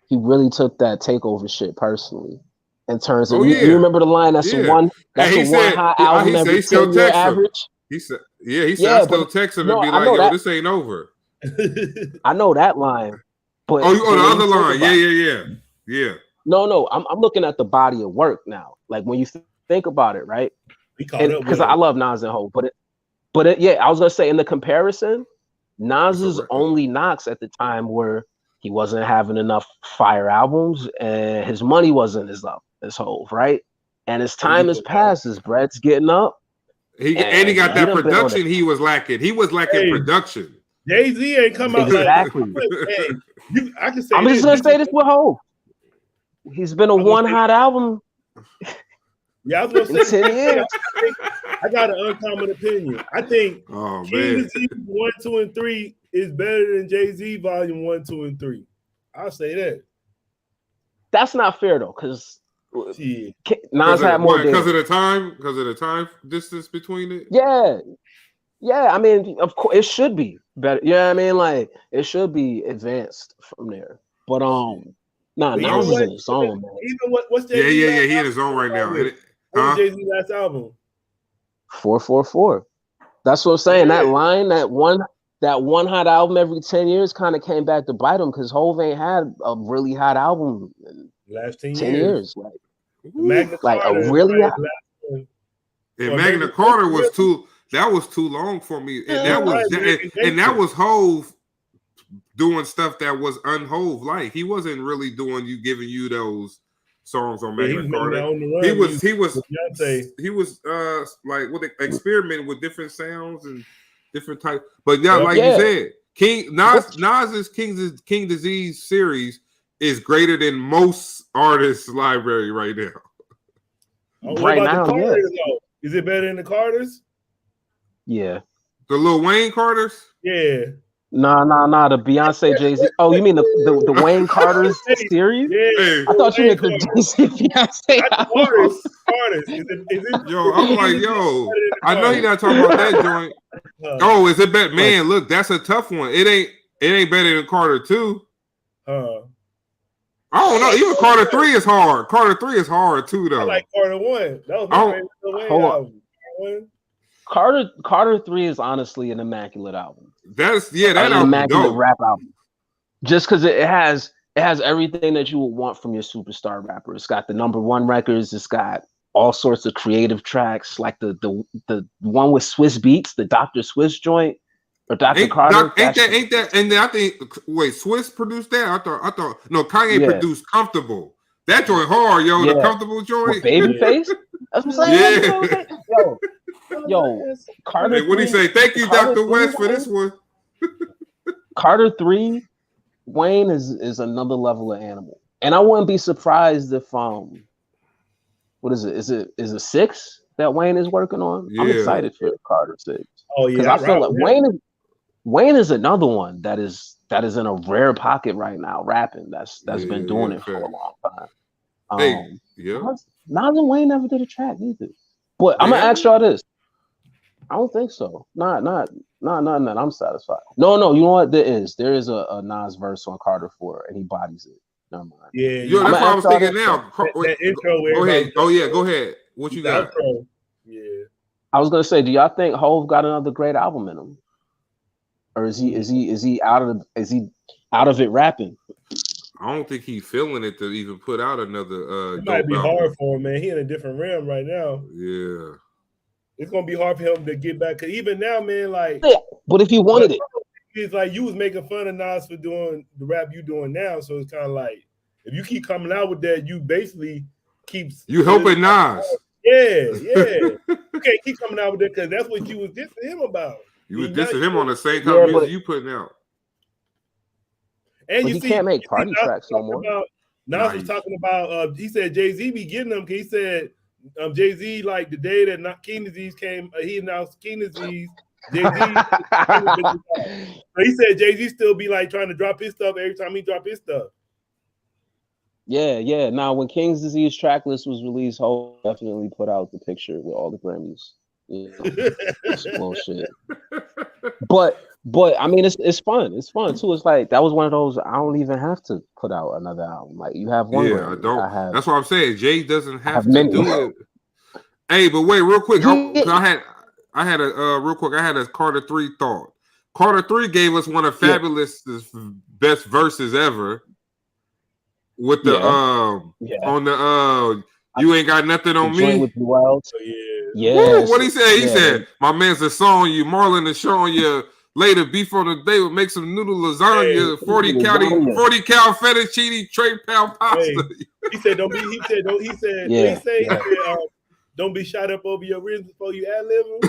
he really took that takeover shit personally. In terms of, you remember the line? That's a one hot album every 10-year average. He said, I still text him and be like, yo, this ain't over. I know that line. But the other line. Yeah. No, I'm looking at the body of work now. Like when you think about it, right? Because I love Nas and Hov, but I was gonna say in the comparison, Nas's only knocks at the time were he wasn't having enough fire albums and his money wasn't as up as Hov, right? And as time has passed, his bread's getting up. He got that production he was lacking. He was lacking production. Jay-Z ain't come out exactly. I can say I'm just gonna say this with Hov. He's been a one hot album. Yeah, I was gonna say 10 years. I got an uncommon opinion. I think King Disease 1, 2, and 3 is better than Jay-Z Volume 1, 2, and 3. I'll say that. That's not fair though, because Nas had more because of the time distance between it. Yeah. I mean, of course, it should be better. Yeah, I mean, like it should be advanced from there. But Nas is in his zone, man. Even what's Jay-Z? Yeah. He in his zone right now. What's Jay-Z's last album? 444. That's what I'm saying. That line, that one hot album every 10 years kind of came back to bite him because Hov ain't had a really hot album in last 10 years. Like a really hot. And Magna Carta was too long for me. And that was Hov doing stuff that was un-Hov like. He wasn't really giving you those songs on Magna Carta. He was experimenting with different sounds and different types. But you said, Nas's King Disease series is greater than most artists' library right now. Right now, Carters, is it better than the Carters? Yeah. The Lil Wayne Carters? Yeah. Nah. The Beyonce Jay-Z. Oh, you mean the Wayne Carter's series? Yeah. I thought you meant the Jay-Z Beyonce. Carters. Is it? Yo, I'm like, I know you're not talking about that joint. Is it better? Man, look, that's a tough one. It ain't better than Carter 2. I don't know. Even Carter 3 is hard. Carter 3 is hard too, though. I like Carter 1. That was my favorite Lil Wayne album. Carter 3 is honestly an immaculate album. That album immaculate rap album. Just because it has everything that you would want from your superstar rapper. It's got the #1 records. It's got all sorts of creative tracks, like the one with Swiss Beats, the Dr. Swiss joint, or Dr. Carter. Ain't that? And I think Swiss produced that. I thought no, Kanye produced Comfortable. That joint hard, yo. The Comfortable joint. Babyface. That's what I'm saying. Yo, Carter. Hey, what do you say? Thank you, Dr. West, for this one. Carter 3, Wayne is another level of animal, and I wouldn't be surprised if what is it? Is it 6 that Wayne is working on? Yeah. I'm excited for Carter 6. Oh yeah, because I feel like Wayne is another one that is in a rare pocket right now, rapping. That's been doing it for a long time. Nas and Wayne never did a track either. But I'm gonna ask y'all this. I don't think so. Not that I'm satisfied. No. You know what? There is a Nas verse on Carter 4, and he bodies it. Never mind. Yeah, that's what I was thinking now. That intro. Go ahead. Oh yeah, go ahead. What you got? Outro. Yeah. I was gonna say, do y'all think Hove got another great album in him, or is he out of it rapping? I don't think he's feeling it to even put out another. It might be album. hard for him, man. He in a different realm right now. Yeah, it's gonna be hard for him to get back. Cause even now, man, like, yeah, but if he wanted it, it's like you was making fun of Nas for doing the rap you doing now. So it's kind of like if you keep coming out with that, you basically you helping Nas. Yeah. You can't keep coming out with that because that's what you was dissing him about. You was dissing him on the same type of music you putting out. And you can't make party tracks no more. Nas was talking about. He said Jay-Z be getting them. He said Jay-Z, like the day that not King Disease came, he announced King Disease. Jay-Z. So he said Jay-Z still be like trying to drop his stuff every time he drop his stuff. Yeah. Now, when King's Disease track list was released, Hov definitely put out the picture with all the Grammys. That's bullshit. But I mean, it's fun. It's fun too. It's like that was one of those. I don't even have to put out another album. Like you have one. Yeah, Grammy. I don't. That's what I'm saying. Jay doesn't have to many. do it. Hey, but wait, real quick. I had a real quick. I had a Carter 3 thought. Carter 3 gave us one of Fabulous' best verses ever. With the on the you ain't got nothing on me. With Duece. Yeah. What he said? He said, "My man's a song you, Marlon is showing you later. Beef on the day would make some noodle lasagna, 40 cal fettuccine, tray pound pasta." He said, "Don't be." He said, "Don't." He said, "He said, don't be shot up over your ribs before you ad-lib them."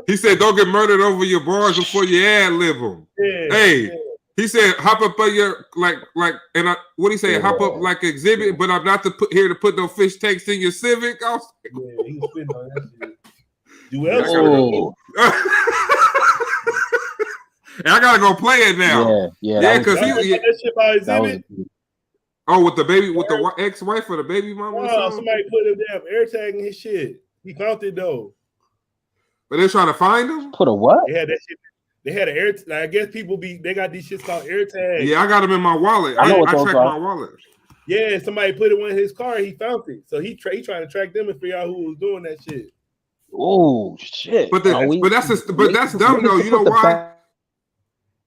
He said, "Don't get murdered over your bars before you ad-lib them." He said, "Hop up on your what he say? Hop up like exhibit, but I'm not here to put no fish tanks in your Civic." I was like, he was spitting on that shit. Duece. And I gotta go play it now. Yeah, because that shit by exhibit. With the baby, with the ex-wife or the baby mama. Oh, somebody put a damn air tag in his shit. He found it though. But they're trying to find him. Put a what? They had that shit. They had an air. I guess they got these shits called air tags. Yeah, I got them in my wallet. I checked my wallet. Yeah, somebody put it in his car. He found it, so he trying to track them and figure out who was doing that shit. Oh shit! But that's dumb though. You know why?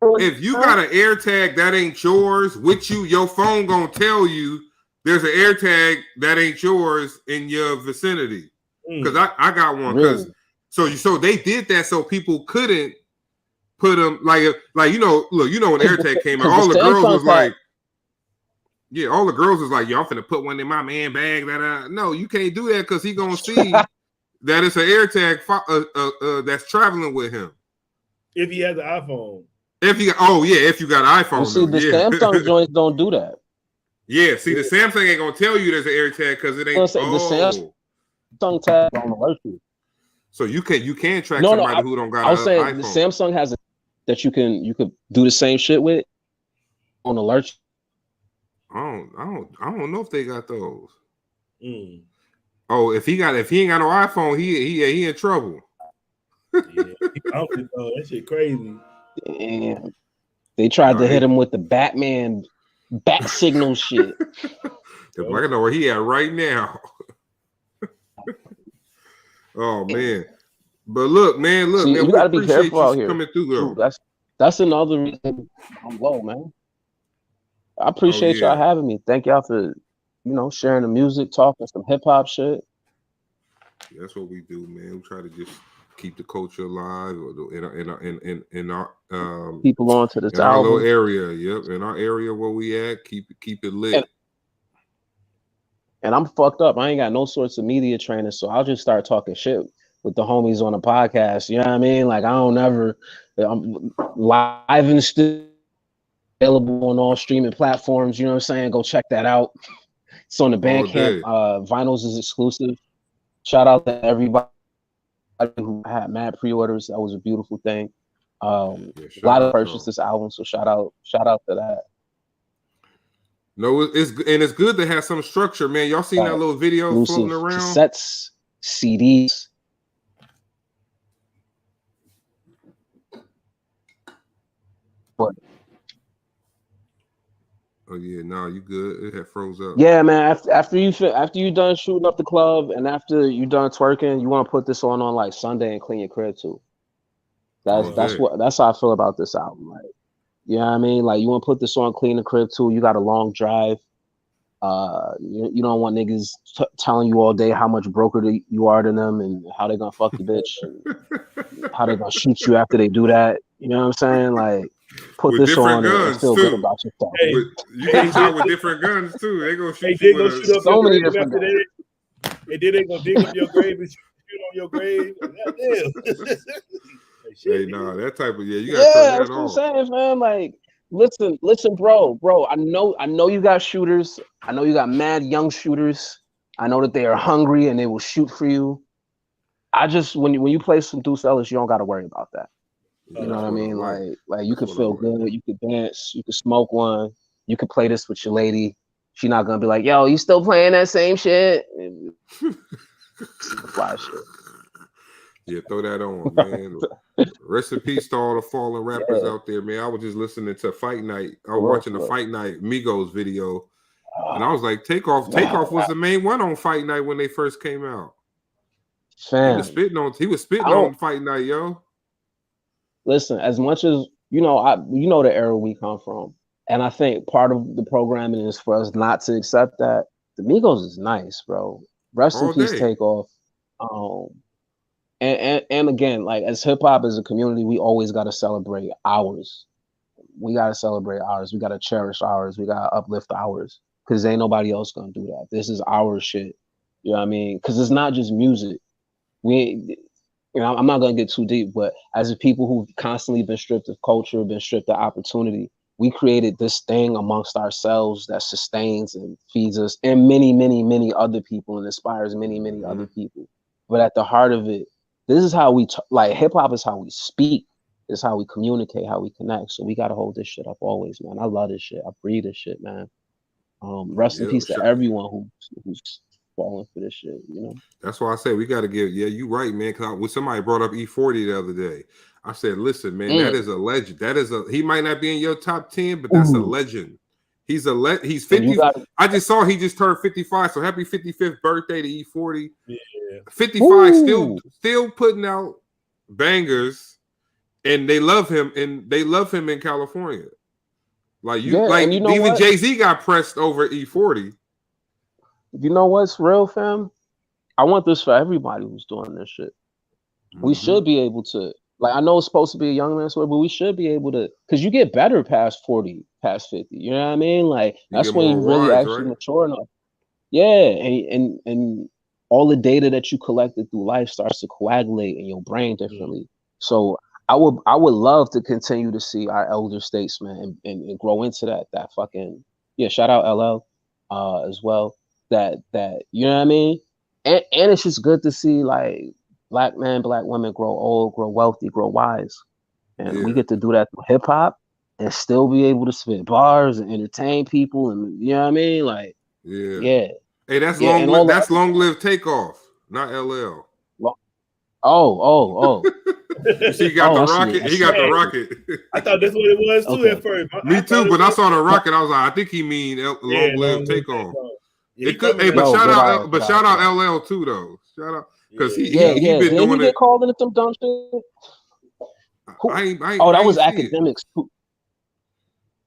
If you got an air tag that ain't yours with you, your phone gonna tell you there's an air tag that ain't yours in your vicinity. Because I got one. Because so they did that so people couldn't put them like you know, look, you know when AirTag came out, all the girls was like, all the girls was like, yo, I'm finna put one in my man bag. No, you can't do that because he gonna see that it's an AirTag that's traveling with him. If he has an iPhone. If you got an iPhone. See, the Samsung joints don't do that. Yeah, see, the Samsung ain't gonna tell you there's an AirTag because it ain't. The Samsung tag don't alert you. So you can track somebody who don't got. I was saying iPhone. The Samsung has that you could do the same shit with on alert. I don't know if they got those. Oh, if he ain't got no iPhone, he in trouble. That shit crazy. Damn. They tried to hit him with the Batman bat signal shit. I know where he at right now. Oh man. But look, man, you gotta be careful out here. Coming through, that's another reason I'm low, man. I appreciate y'all having me. Thank y'all for sharing the music, talking some hip hop shit. That's what we do, man. We try to just keep the culture alive in our people onto this in our album. little area. Yep, in our area where we at, keep it lit. And I'm fucked up. I ain't got no sorts of media training, so I'll just start talking shit with the homies on the podcast. You know what I mean? Like I'm live and still available on all streaming platforms. You know what I'm saying? Go check that out. It's on the Bandcamp. Vinyls is exclusive. Shout out to everybody who had mad pre-orders. That was a beautiful thing. A lot of purchased this album, so shout out to that. No, it's good to have some structure, man. Y'all seen that little video floating around? Cassettes, CDs. Oh yeah, no, you good. It had froze up. Yeah, man. After you done shooting up the club and after you done twerking, you want to put this on like Sunday and clean your crib too. That's how I feel about this album. Like, you know what I mean? Like, you want to put this on, clean the crib too. You got a long drive. You don't want niggas telling you all day how much broker you are than them and how they gonna fuck the bitch and how they gonna shoot you after they do that. You know what I'm saying? Like, put with this on guns and feel too. good about yourself. Hey, you get shot with different guns too. They gonna shoot they you gonna with shoot up so your many grave different after guns. that. And then they gonna dig up your grave and shoot on your grave. Goddamn. Hey, nah, that type of you gotta turn that that's off. what I'm saying, man. Like, listen, bro. I know you got shooters. I know you got mad young shooters. I know that they are hungry and they will shoot for you. I just when you play some Duece Ellis, you don't got to worry about that. You know what I mean? Like you could feel good, you could dance, you could smoke one, you could play this with your lady. She's not gonna be like, "Yo, you still playing that same shit?" Fly shit. Yeah, throw that on, man. Rest in peace to all the fallen rappers out there, man. I was just listening to Fight Night. I was watching the Fight Night Migos video, and I was like, Takeoff was the main one on Fight Night when they first came out. Fam, he was spitting on Fight Night, yo. Listen, as much as you know the era we come from, and I think part of the programming is for us not to accept that. The Migos is nice, bro. Rest in peace, Takeoff. And again, like as hip hop as a community, we always got to celebrate ours. We got to celebrate ours. We got to cherish ours. We got to uplift ours because ain't nobody else gonna do that. This is our shit. You know what I mean? Because it's not just music. I'm not gonna get too deep, but as a people who've constantly been stripped of culture, been stripped of opportunity, we created this thing amongst ourselves that sustains and feeds us and many, many, many other people and inspires many, many other people. But at the heart of it, this is how we like hip hop is how we speak, is how we communicate, how we connect. So we gotta hold this shit up always, man. I love this shit. I breathe this shit, man. Rest in peace to everyone who's falling for this shit, you know. That's why I say we got to give. Yeah, you right, man. Because somebody brought up E40 the other day. I said, listen, man, that is a legend. He might not be in your top 10, but that's a legend. He's He's 50. I just saw he just turned 55. So happy 55th birthday to E40. Yeah. 55 still putting out bangers, and they love him. And they love him in California. Like even Jay-Z got pressed over E40. You know what's real, fam? I want this for everybody who's doing this shit. We should be able to, like, I know it's supposed to be a young man's word, but we should be able to, because you get better past 40, past 50. You know what I mean? Like, that's when you really actually mature enough. Yeah, and all the data that you collected through life starts to coagulate in your brain differently. So I would love to continue to see our elder statesmen and grow into that fucking, shout out LL as well. That you know what I mean? And it's just good to see like black men, black women grow old, grow wealthy, grow wise. And we get to do that through hip hop and still be able to spit bars and entertain people, and you know what I mean? Like Hey, that's long live Takeoff, not LL. You see, he got the rocket. He got the rocket. I thought that's what it was too at first. Me too, but I saw the rocket. I was like, I think he mean long live Takeoff. It could, but shout out LL too though. Shout out because he been doing it. Get called into some dumb shit. That was academics.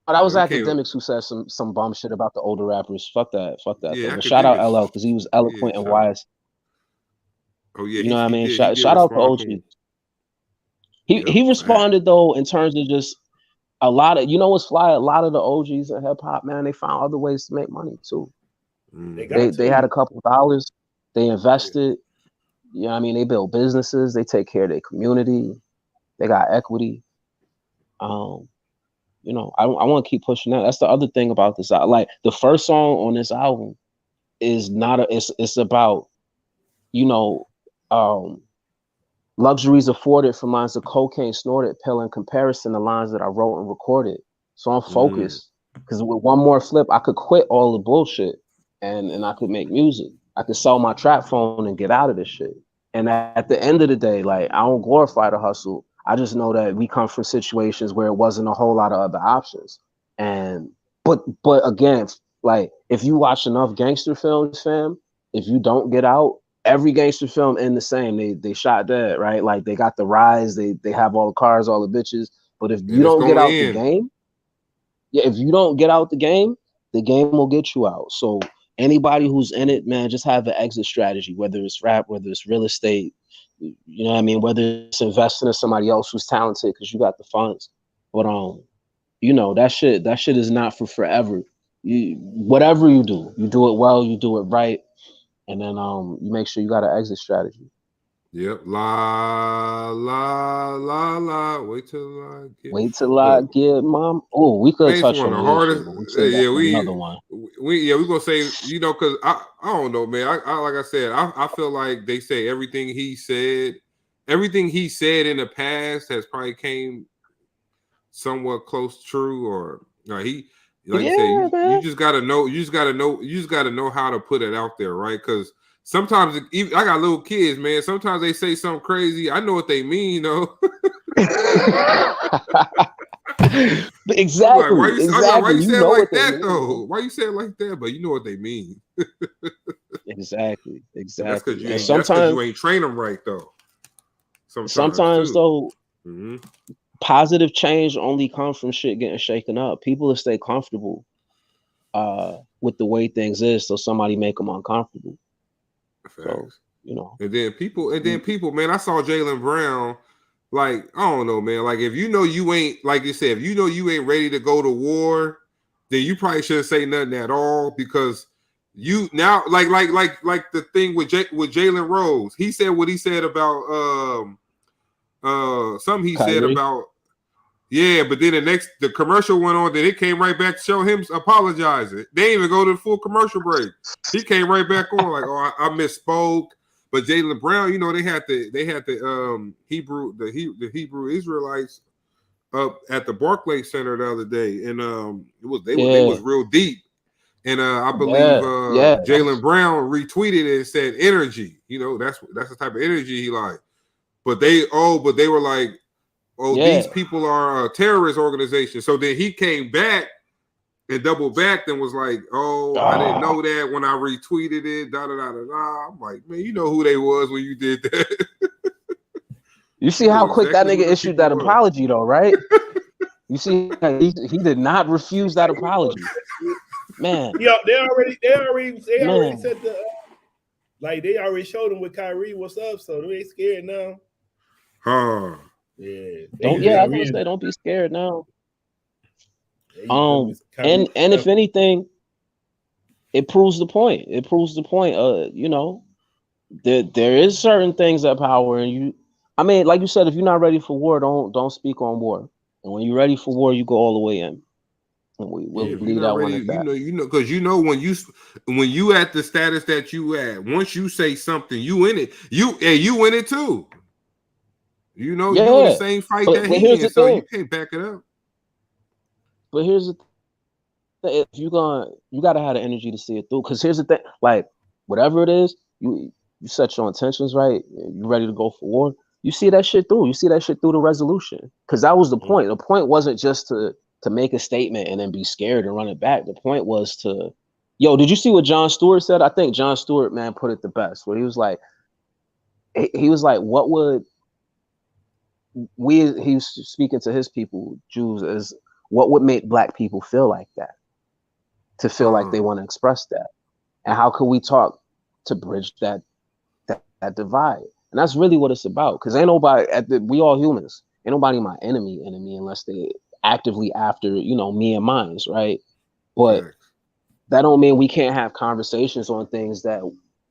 That was academics who said some bum shit about the older rappers. Fuck that. Yeah, but shout out LL because he was eloquent and wise. Oh yeah, you know what I mean. Shout out to OG. He responded though in terms of just a lot of what's fly. A lot of the OGs in hip hop, man, they found other ways to make money too. They had a couple of dollars. They invested. You know what I mean? They build businesses. They take care of their community. They got equity. I want to keep pushing that. That's the other thing about this. Like the first song on this album is it's about, luxuries afforded from lines of cocaine snorted pill in comparison to lines that I wrote and recorded. So I'm focused because with one more flip, I could quit all the bullshit and I could make music. I could sell my trap phone and get out of this shit. And at the end of the day, like I don't glorify the hustle. I just know that we come from situations where it wasn't a whole lot of other options. And But again, like if you watch enough gangster films, fam, if you don't get out, every gangster film end the same. They shot dead, right? Like they got the rise, they have all the cars, all the bitches. But if you And it's don't get gonna out the end. game, if you don't get out the game will get you out. So anybody who's in it, man, just have an exit strategy, whether it's rap, whether it's real estate, you know what I mean, whether it's investing in somebody else who's talented because you got the funds. But you know, that shit is not for forever. Whatever you do it well, you do it right, and then you make sure you got an exit strategy. Yep. La la la la. Wait till I get mom. Oh, we could it's touch one on of the weird hardest. shit, but we'll save that for another one. We gonna say, you know, because I don't know, man. I like I said, I feel like they say everything he said in the past has probably came somewhat close to true, or he, like you said, you just gotta know how to put it out there, right? Because sometimes I got little kids, man. Sometimes they say something crazy. I know what they mean, though. Exactly. Why you say it like that, though? Why you say it like that? But you know what they mean. Exactly. That's because you ain't train them right, though. Sometimes though, positive change only comes from shit getting shaken up. People will stay comfortable with the way things is, so somebody make them uncomfortable. Facts. So, you know. And then people, man, I saw Jaylen Brown. Like, I don't know, man. Like, if you know you ain't, like you said, if you know you ain't ready to go to war, then you probably shouldn't say nothing at all, because you now, like the thing with Jalen Rose, he said what he said about something he Kyrie. said about, yeah, but then the commercial went on, then it came right back to show him apologizing. They didn't even go to the full commercial break. He came right back on like, oh, I misspoke. But Jaylen Brown, you know, they had the Hebrew Israelites up at the Barclays Center the other day, and they was real deep. And I believe Jaylen Brown retweeted it and said energy. You know, that's the type of energy he like. But they were like, these people are a terrorist organization. So then he came back and doubled back and was like, I didn't know that when I retweeted it, da da da da da. I'm like, man, you know who they was when you did that. You see how quick that nigga issued that apology, though, right? You see, he did not refuse that apology, man. Yeah, they already said they already showed him with Kyrie what's up, so they ain't scared now. Yeah. I was gonna say, don't be scared now. And if anything, it proves the point. You know, there is certain things that power, and you. I mean, like you said, if you're not ready for war, don't speak on war. And when you're ready for war, you go all the way in. And we'll leave that one at that. You know, because you know when you at the status that you at, once you say something, you in it. You in it too. You know, you in the same fight that he in, so you can't back it up. But here's the thing: if you gotta have the energy to see it through. Because here's the thing: like whatever it is, you set your intentions right. You ready to go for war. You see that shit through. You see that shit through the resolution. Because that was the point. The point wasn't just to make a statement and then be scared and run it back. The point was to, did you see what Jon Stewart said? I think Jon Stewart, man, put it the best. Where he was like, what would he was speaking to his people, Jews, as what would make Black people feel like that? To feel like they want to express that. And how could we talk to bridge that divide? And that's really what it's about. Because ain't nobody we all humans. Ain't nobody my enemy unless they actively after, me and mine's, right? But that don't mean we can't have conversations on things that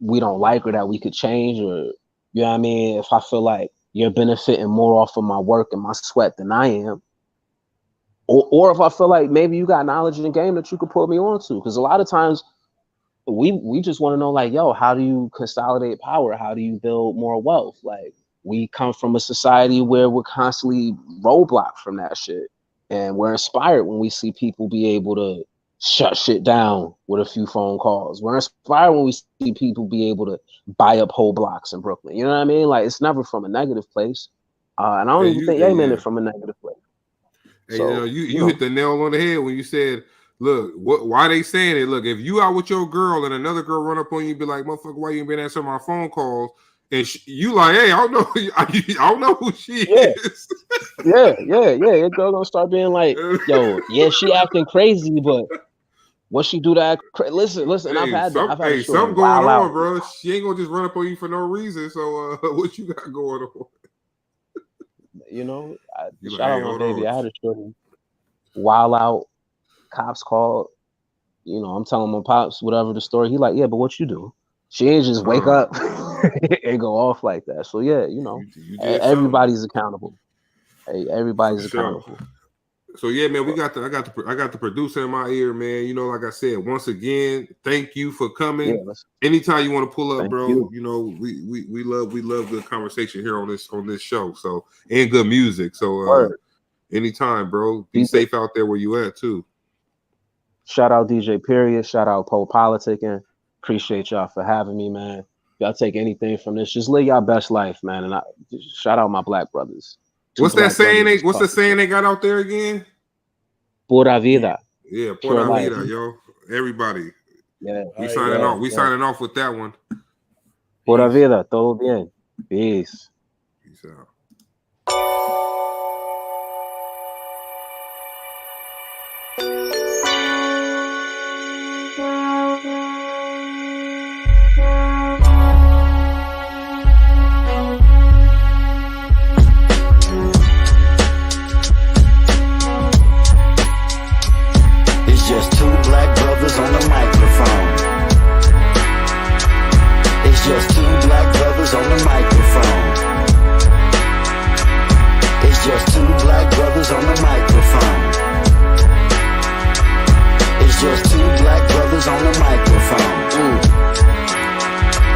we don't like or that we could change, or you know what I mean? If I feel like you're benefiting more off of my work and my sweat than I am, or if I feel like maybe you got knowledge in the game that you could put me on to. Because a lot of times we just want to know, like, how do you consolidate power? How do you build more wealth? Like, we come from a society where we're constantly roadblocked from that shit. And we're inspired when we see people be able to shut shit down with a few phone calls. We're inspired when we see people be able to buy up whole blocks in Brooklyn. You know what I mean? Like, it's never from a negative place. And I don't even think they meant it from a negative place. Hey, so, you hit the nail on the head when you said, Look, why they saying it? Look, if you out with your girl and another girl run up on you, be like, "Motherfucker, why you ain't been answering my phone calls?" And you like, "Hey, I don't know, I don't know who she is." Yeah. Your girl gonna start being like, "Yo, yeah, she acting crazy, but what she do to act crazy?" Listen. Hey, I've had something going on, bro. She ain't gonna just run up on you for no reason. So, what you got going on? You know, You shout out my baby. I had a shorty wild out. Cops called. You know, I'm telling my pops whatever the story. He like, yeah, but what you do? She ain't just wake up and go off like that. So yeah, you know, everybody's accountable. Hey, everybody's accountable. So yeah, man, I got the producer in my ear, man. You know, like I said, once again, thank you for coming. Yeah, anytime you want to pull up, bro. You know, we love good conversation here on this show. So and good music. So anytime, bro. Be safe out there where you at too. Shout out DJ Period. Shout out Pole Politicking. Appreciate y'all for having me, man. If y'all take anything from this, just live y'all best life, man. And shout out my black brothers. What's that saying? What's the saying they got out there again? Pura vida. Yeah, pura vida, yo. Everybody. Yeah. We signing off. We signing off with that one. Pura vida. Todo bien. Peace. Peace out. Just two black brothers on the microphone. It's just two black brothers on the microphone. It's just two black brothers on the microphone. It's just two black brothers on the microphone.